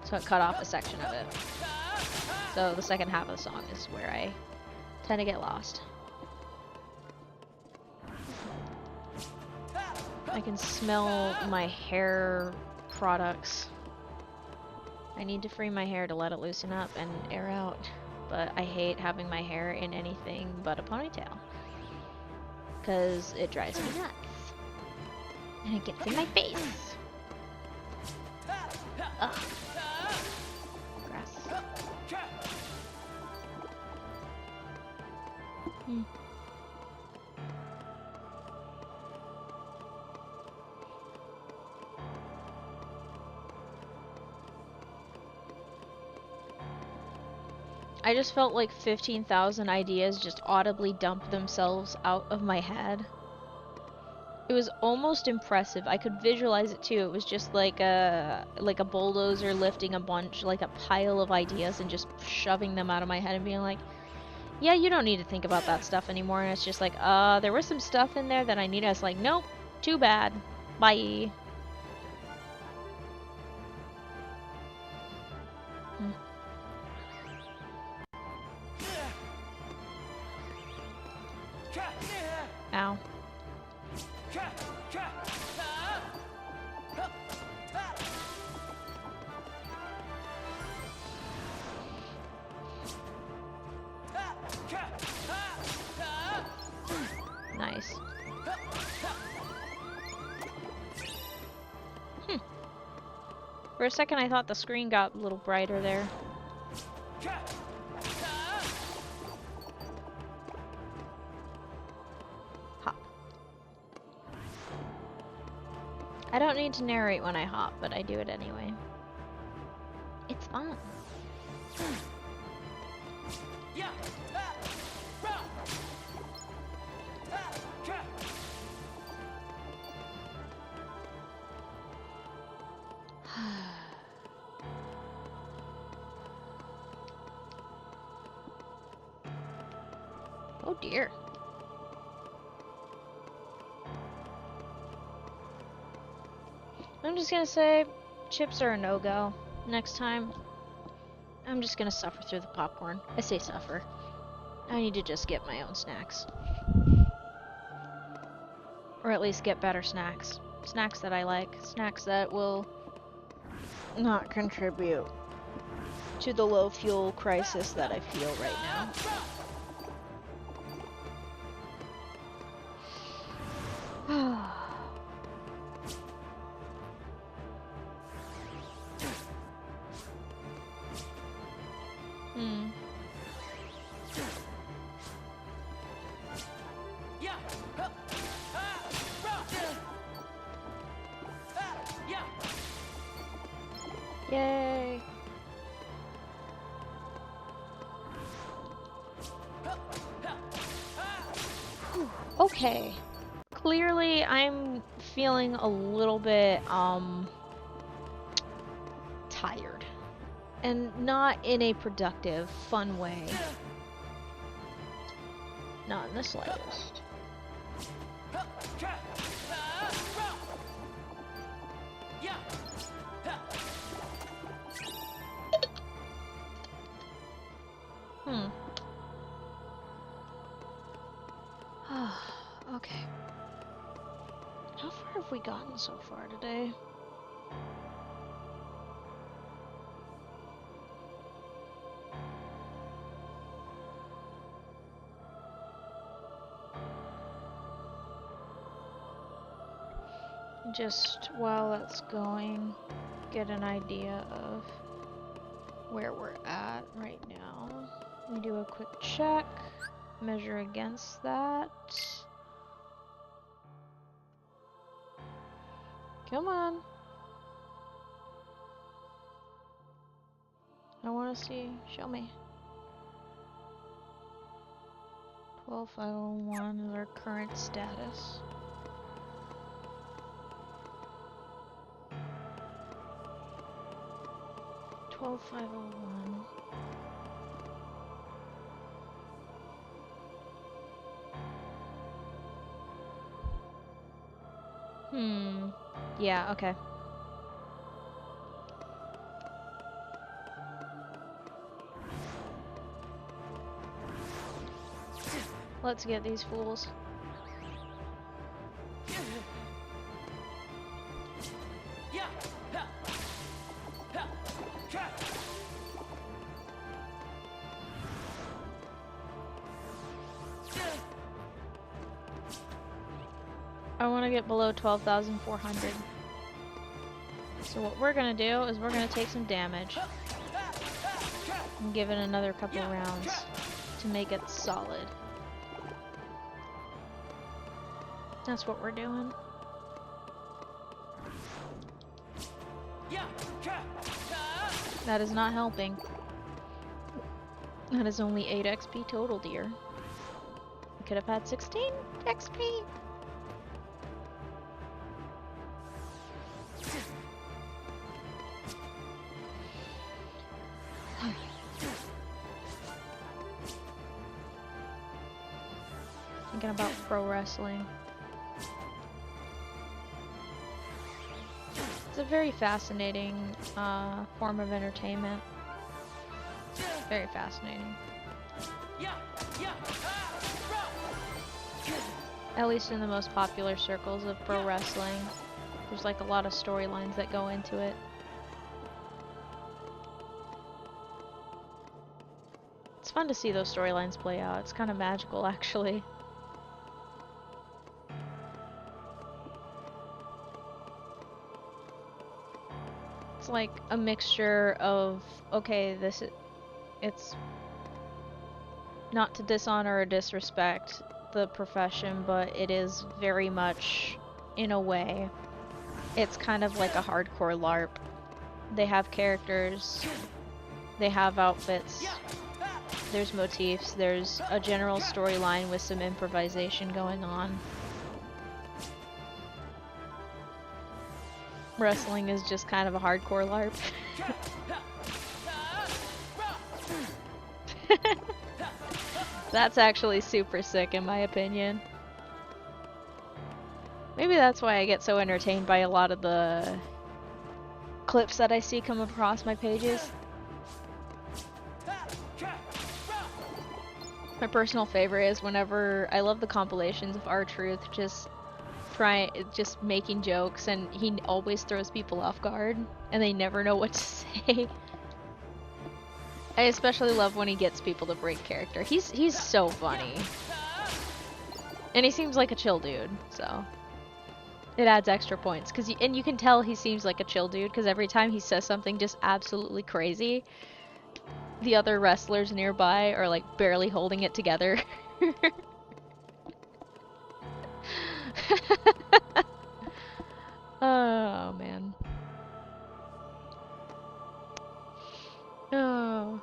So it cut off a section of it. So the second half of the song is where I tend to get lost. I can smell my hair products. I need to free my hair to let it loosen up and air out. But I hate having my hair in anything but a ponytail. Because it drives me nuts. And it gets in my face. Ugh. Grass. I just felt like 15,000 ideas just audibly dump themselves out of my head. It was almost impressive. I could visualize it too. It was just like a bulldozer lifting a bunch, like a pile of ideas and just shoving them out of my head and being like, yeah, you don't need to think about that stuff anymore. And it's just like, there was some stuff in there that I needed. I was like, nope, too bad. Bye. Ow. Nice. For a second I thought the screen got a little brighter there. Hop. I don't need to narrate when I hop, but I do it anyway. It's fun. Oh dear. I'm just gonna say chips are a no-go. Next time, I'm just gonna suffer through the popcorn. I say suffer. I need to just get my own snacks. Or at least get better snacks. Snacks that I like. Snacks that will not contribute to the low fuel crisis that I feel right now. Yay! Okay. Clearly, I'm feeling a little bit, tired. And not in a productive, fun way. Not in the slightest. Okay. How far have we gotten so far today? Just while that's going, get an idea of where we're at right now. We do a quick check, measure against that. Come on. I want to see. Show me. 12501 is our current status. $12,501. Yeah, okay. Let's get these fools. I want to get below 12,400. So what we're gonna do is we're gonna take some damage and give it another couple rounds to make it solid. That's what we're doing. That is not helping. That is only 8 XP total, dear. We could have had 16 XP. Thinking about pro wrestling. It's a very fascinating form of entertainment. Very fascinating. At least in the most popular circles of pro wrestling. There's like a lot of storylines that go into it. It's fun to see those storylines play out. It's kind of magical, actually. It's like a mixture of, okay, it's not to dishonor or disrespect the profession, but it is very much, in a way, it's kind of like a hardcore LARP. They have characters, they have outfits, there's motifs, there's a general storyline with some improvisation going on. Wrestling is just kind of a hardcore LARP. That's actually super sick in my opinion. Maybe that's why I get so entertained by a lot of the clips that I see come across my pages. My personal favorite is whenever I love the compilations of R-Truth just making jokes, and he always throws people off guard and they never know what to say. I especially love when he gets people to break character. He's so funny. And he seems like a chill dude, so it adds extra points. And you can tell he seems like a chill dude because every time he says something just absolutely crazy, the other wrestlers nearby are like barely holding it together. Oh man. Oh.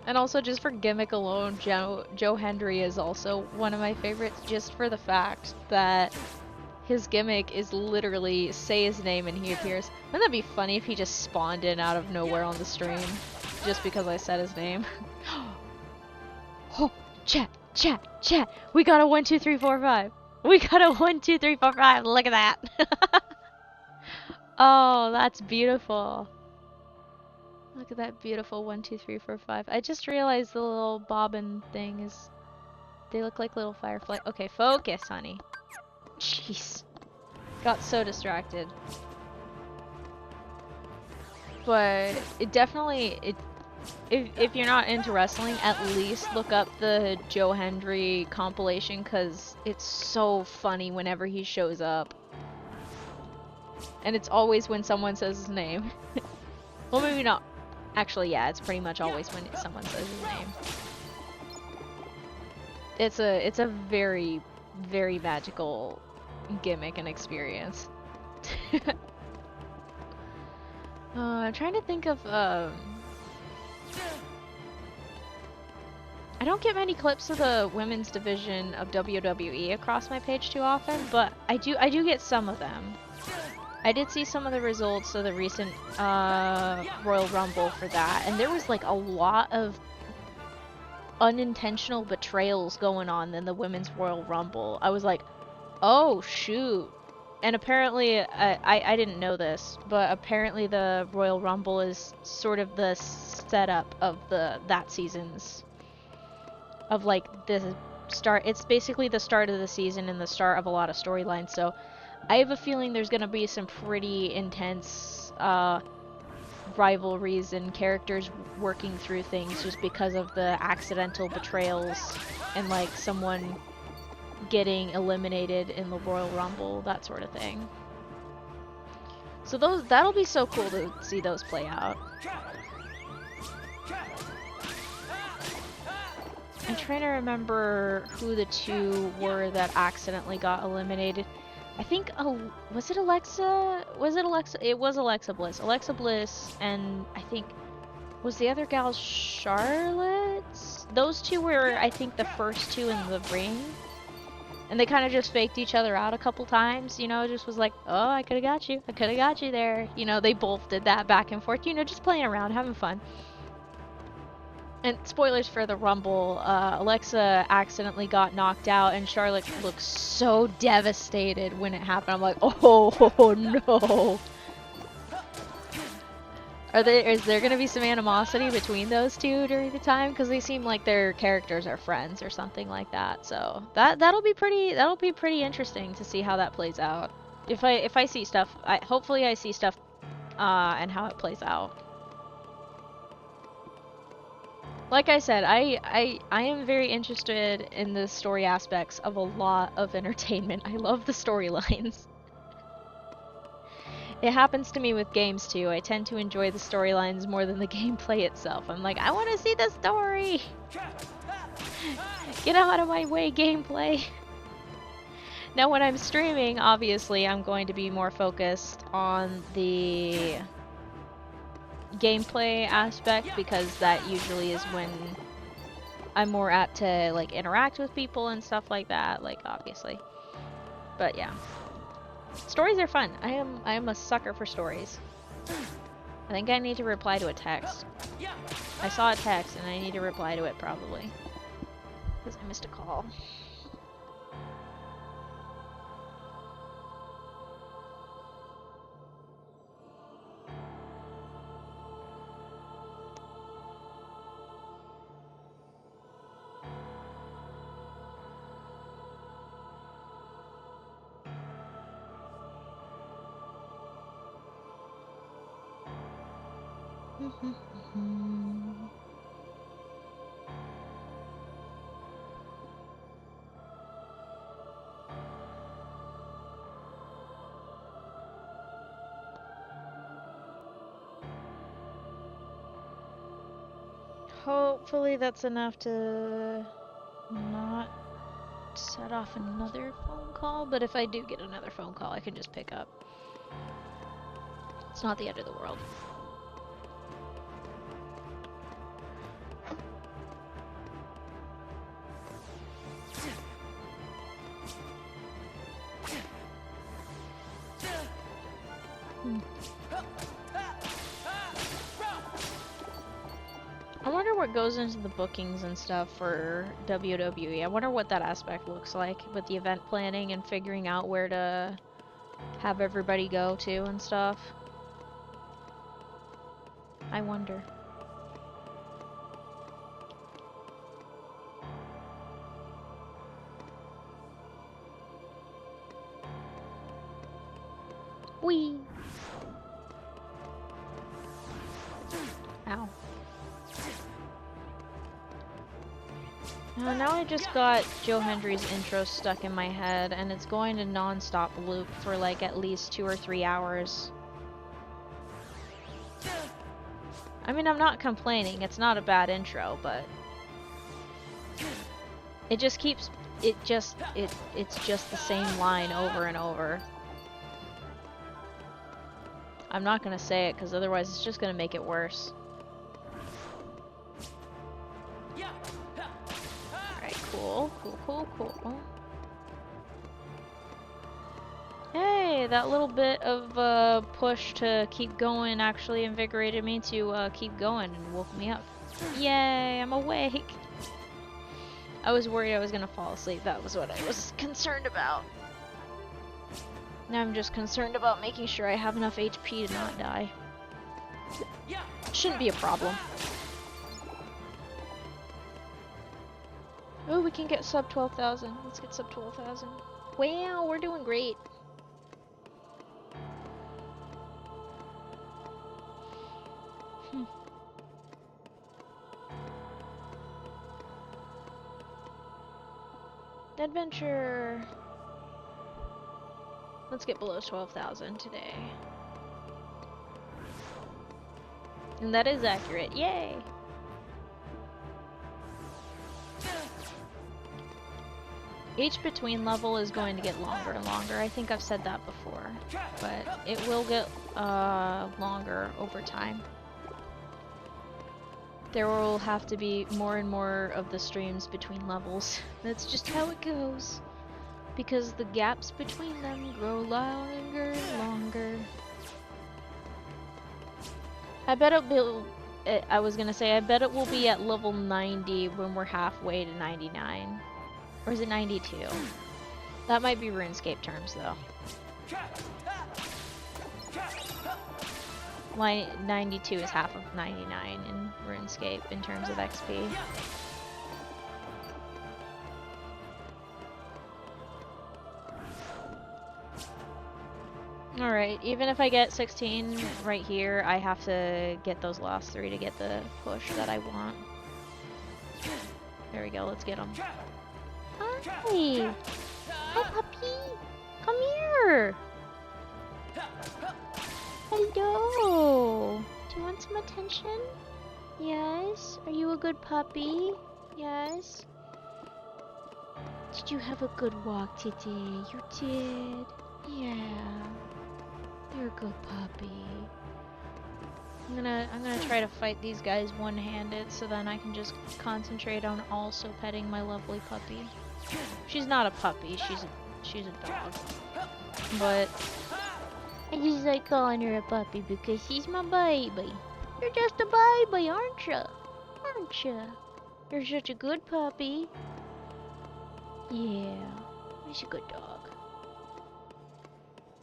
And also, just for gimmick alone, Joe Hendry is also one of my favorites, just for the fact that his gimmick is literally say his name and he appears. Wouldn't that be funny if he just spawned in out of nowhere on the stream just because I said his name? Oh, chat. We got a 1, 2, 3, 4, 5. We got a 1, 2, 3, 4, 5. Look at that. Oh, that's beautiful. Look at that beautiful 1, 2, 3, 4, 5. I just realized the little bobbin thing is... They look like little firefly. Okay, focus, honey. Jeez. Got so distracted. But it definitely... If you're not into wrestling, at least look up the Joe Hendry compilation, because it's so funny whenever he shows up. And it's always when someone says his name. Well, maybe not. Actually, yeah, it's pretty much always when someone says his name. It's a very, very magical gimmick and experience. I'm trying to think of, I don't get many clips of the women's division of WWE across my page too often, but I do get some of them. I did see some of the results of the recent Royal Rumble for that, and there was like a lot of unintentional betrayals going on in the women's Royal Rumble. I was like, oh shoot. And apparently, I didn't know this, but apparently the Royal Rumble is sort of the setup of that season's, of like the start. It's basically the start of the season and the start of a lot of storylines. So I have a feeling there's gonna be some pretty intense rivalries and characters working through things just because of the accidental betrayals and like someone getting eliminated in the Royal Rumble, that sort of thing. So that'll be so cool to see those play out. I'm trying to remember who the two were that accidentally got eliminated. I think, was it Alexa? Was it Alexa? It was Alexa Bliss. Alexa Bliss and I think Was the other gal Charlotte? Those two were, I think, the first two in the ring. And they kind of just faked each other out a couple times, you know, just was like, oh, I could have got you. I could have got you there. You know, they both did that back and forth, you know, just playing around, having fun. And spoilers for the Rumble, Alexa accidentally got knocked out and Charlotte looked so devastated when it happened. I'm like, oh no. Is there gonna be some animosity between those two during the time? Because they seem like their characters are friends or something like that. So that'll be pretty interesting to see how that plays out. If I see stuff, hopefully I see stuff, and how it plays out. Like I said, I am very interested in the story aspects of a lot of entertainment. I love the storylines. It happens to me with games too. I tend to enjoy the storylines more than the gameplay itself. I'm like, I want to see the story! Get out of my way, gameplay! Now when I'm streaming, obviously I'm going to be more focused on the gameplay aspect because that usually is when I'm more apt to like interact with people and stuff like that, like obviously. But yeah. Stories are fun. I am a sucker for stories. I think I need to reply to a text. I saw a text and I need to reply to it probably. Because I missed a call. Hopefully that's enough to not set off another phone call, but if I do get another phone call, I can just pick up. It's not the end of the world. I wonder what goes into the bookings and stuff for WWE. I wonder what that aspect looks like with the event planning and figuring out where to have everybody go to and stuff. I wonder. Whee! Ow. Now I just got Joe Hendry's intro stuck in my head, and it's going to non-stop loop for like at least 2 or 3 hours. I mean, I'm not complaining, it's not a bad intro, but it just keeps, it's just the same line over and over. I'm not gonna say it, because otherwise it's just gonna make it worse. Alright, cool. Hey, that little bit of push to keep going actually invigorated me to keep going and woke me up. Yay, I'm awake! I was worried I was gonna fall asleep, that was what I was concerned about. Now I'm just concerned about making sure I have enough HP to not die. Shouldn't be a problem. Oh, we can get sub 12,000. Let's get sub 12,000. Wow, we're doing great. Adventure. Let's get below 12,000 today. And that is accurate. Yay! Each between level is going to get longer and longer. I think I've said that before, but it will get longer over time. There will have to be more and more of the streams between levels. That's just how it goes. Because the gaps between them grow longer and longer. I bet I was gonna say, I bet it will be at level 90 when we're halfway to 99. Or is it 92? That might be RuneScape terms, though. My 92 is half of 99 in RuneScape in terms of XP. Alright, even if I get 16 right here, I have to get those last 3 to get the push that I want. There we go, let's get them. Hi! Hi, puppy! Come here! Hello! Do you want some attention? Yes? Are you a good puppy? Yes? Did you have a good walk today? You did? Yeah. You're a good puppy. I'm gonna try to fight these guys one-handed so then I can just concentrate on also petting my lovely puppy. She's not a puppy, she's a dog. But I just like calling her a puppy because she's my baby. You're just a baby, aren't you? Aren't you? You're such a good puppy. Yeah, he's a good dog.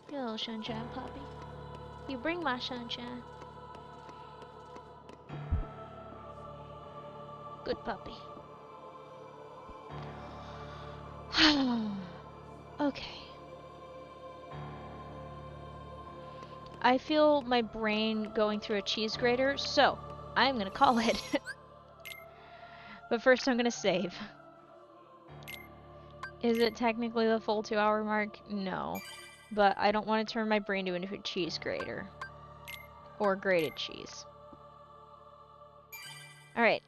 You little sunshine puppy. You bring my sunshine. Good puppy. Okay. I feel my brain going through a cheese grater, so I'm gonna call it. But first I'm gonna save. Is it technically the full 2-hour mark? No. But I don't want to turn my brain into a cheese grater. Or grated cheese. Alright.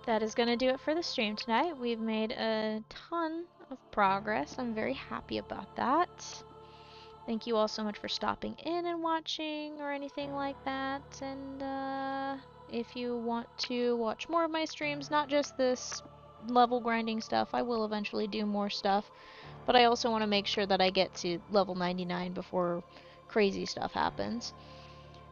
That is gonna do it for the stream tonight. We've made a ton of progress. I'm very happy about that. Thank you all so much for stopping in and watching or anything like that. And if you want to watch more of my streams, not just this level grinding stuff, I will eventually do more stuff. But I also want to make sure that I get to level 99 before crazy stuff happens.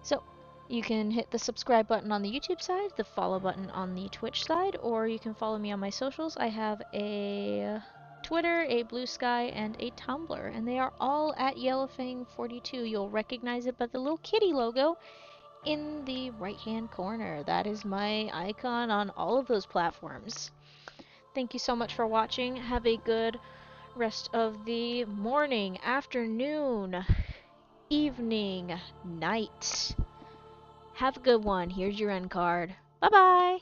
So, you can hit the subscribe button on the YouTube side, the follow button on the Twitch side, or you can follow me on my socials. I have a Twitter, a Blue Sky, and a Tumblr, and they are all at Yellowfang42. You'll recognize it by the little kitty logo in the right-hand corner. That is my icon on all of those platforms. Thank you so much for watching. Have a good rest of the morning, afternoon, evening, night. Have a good one. Here's your end card. Bye-bye!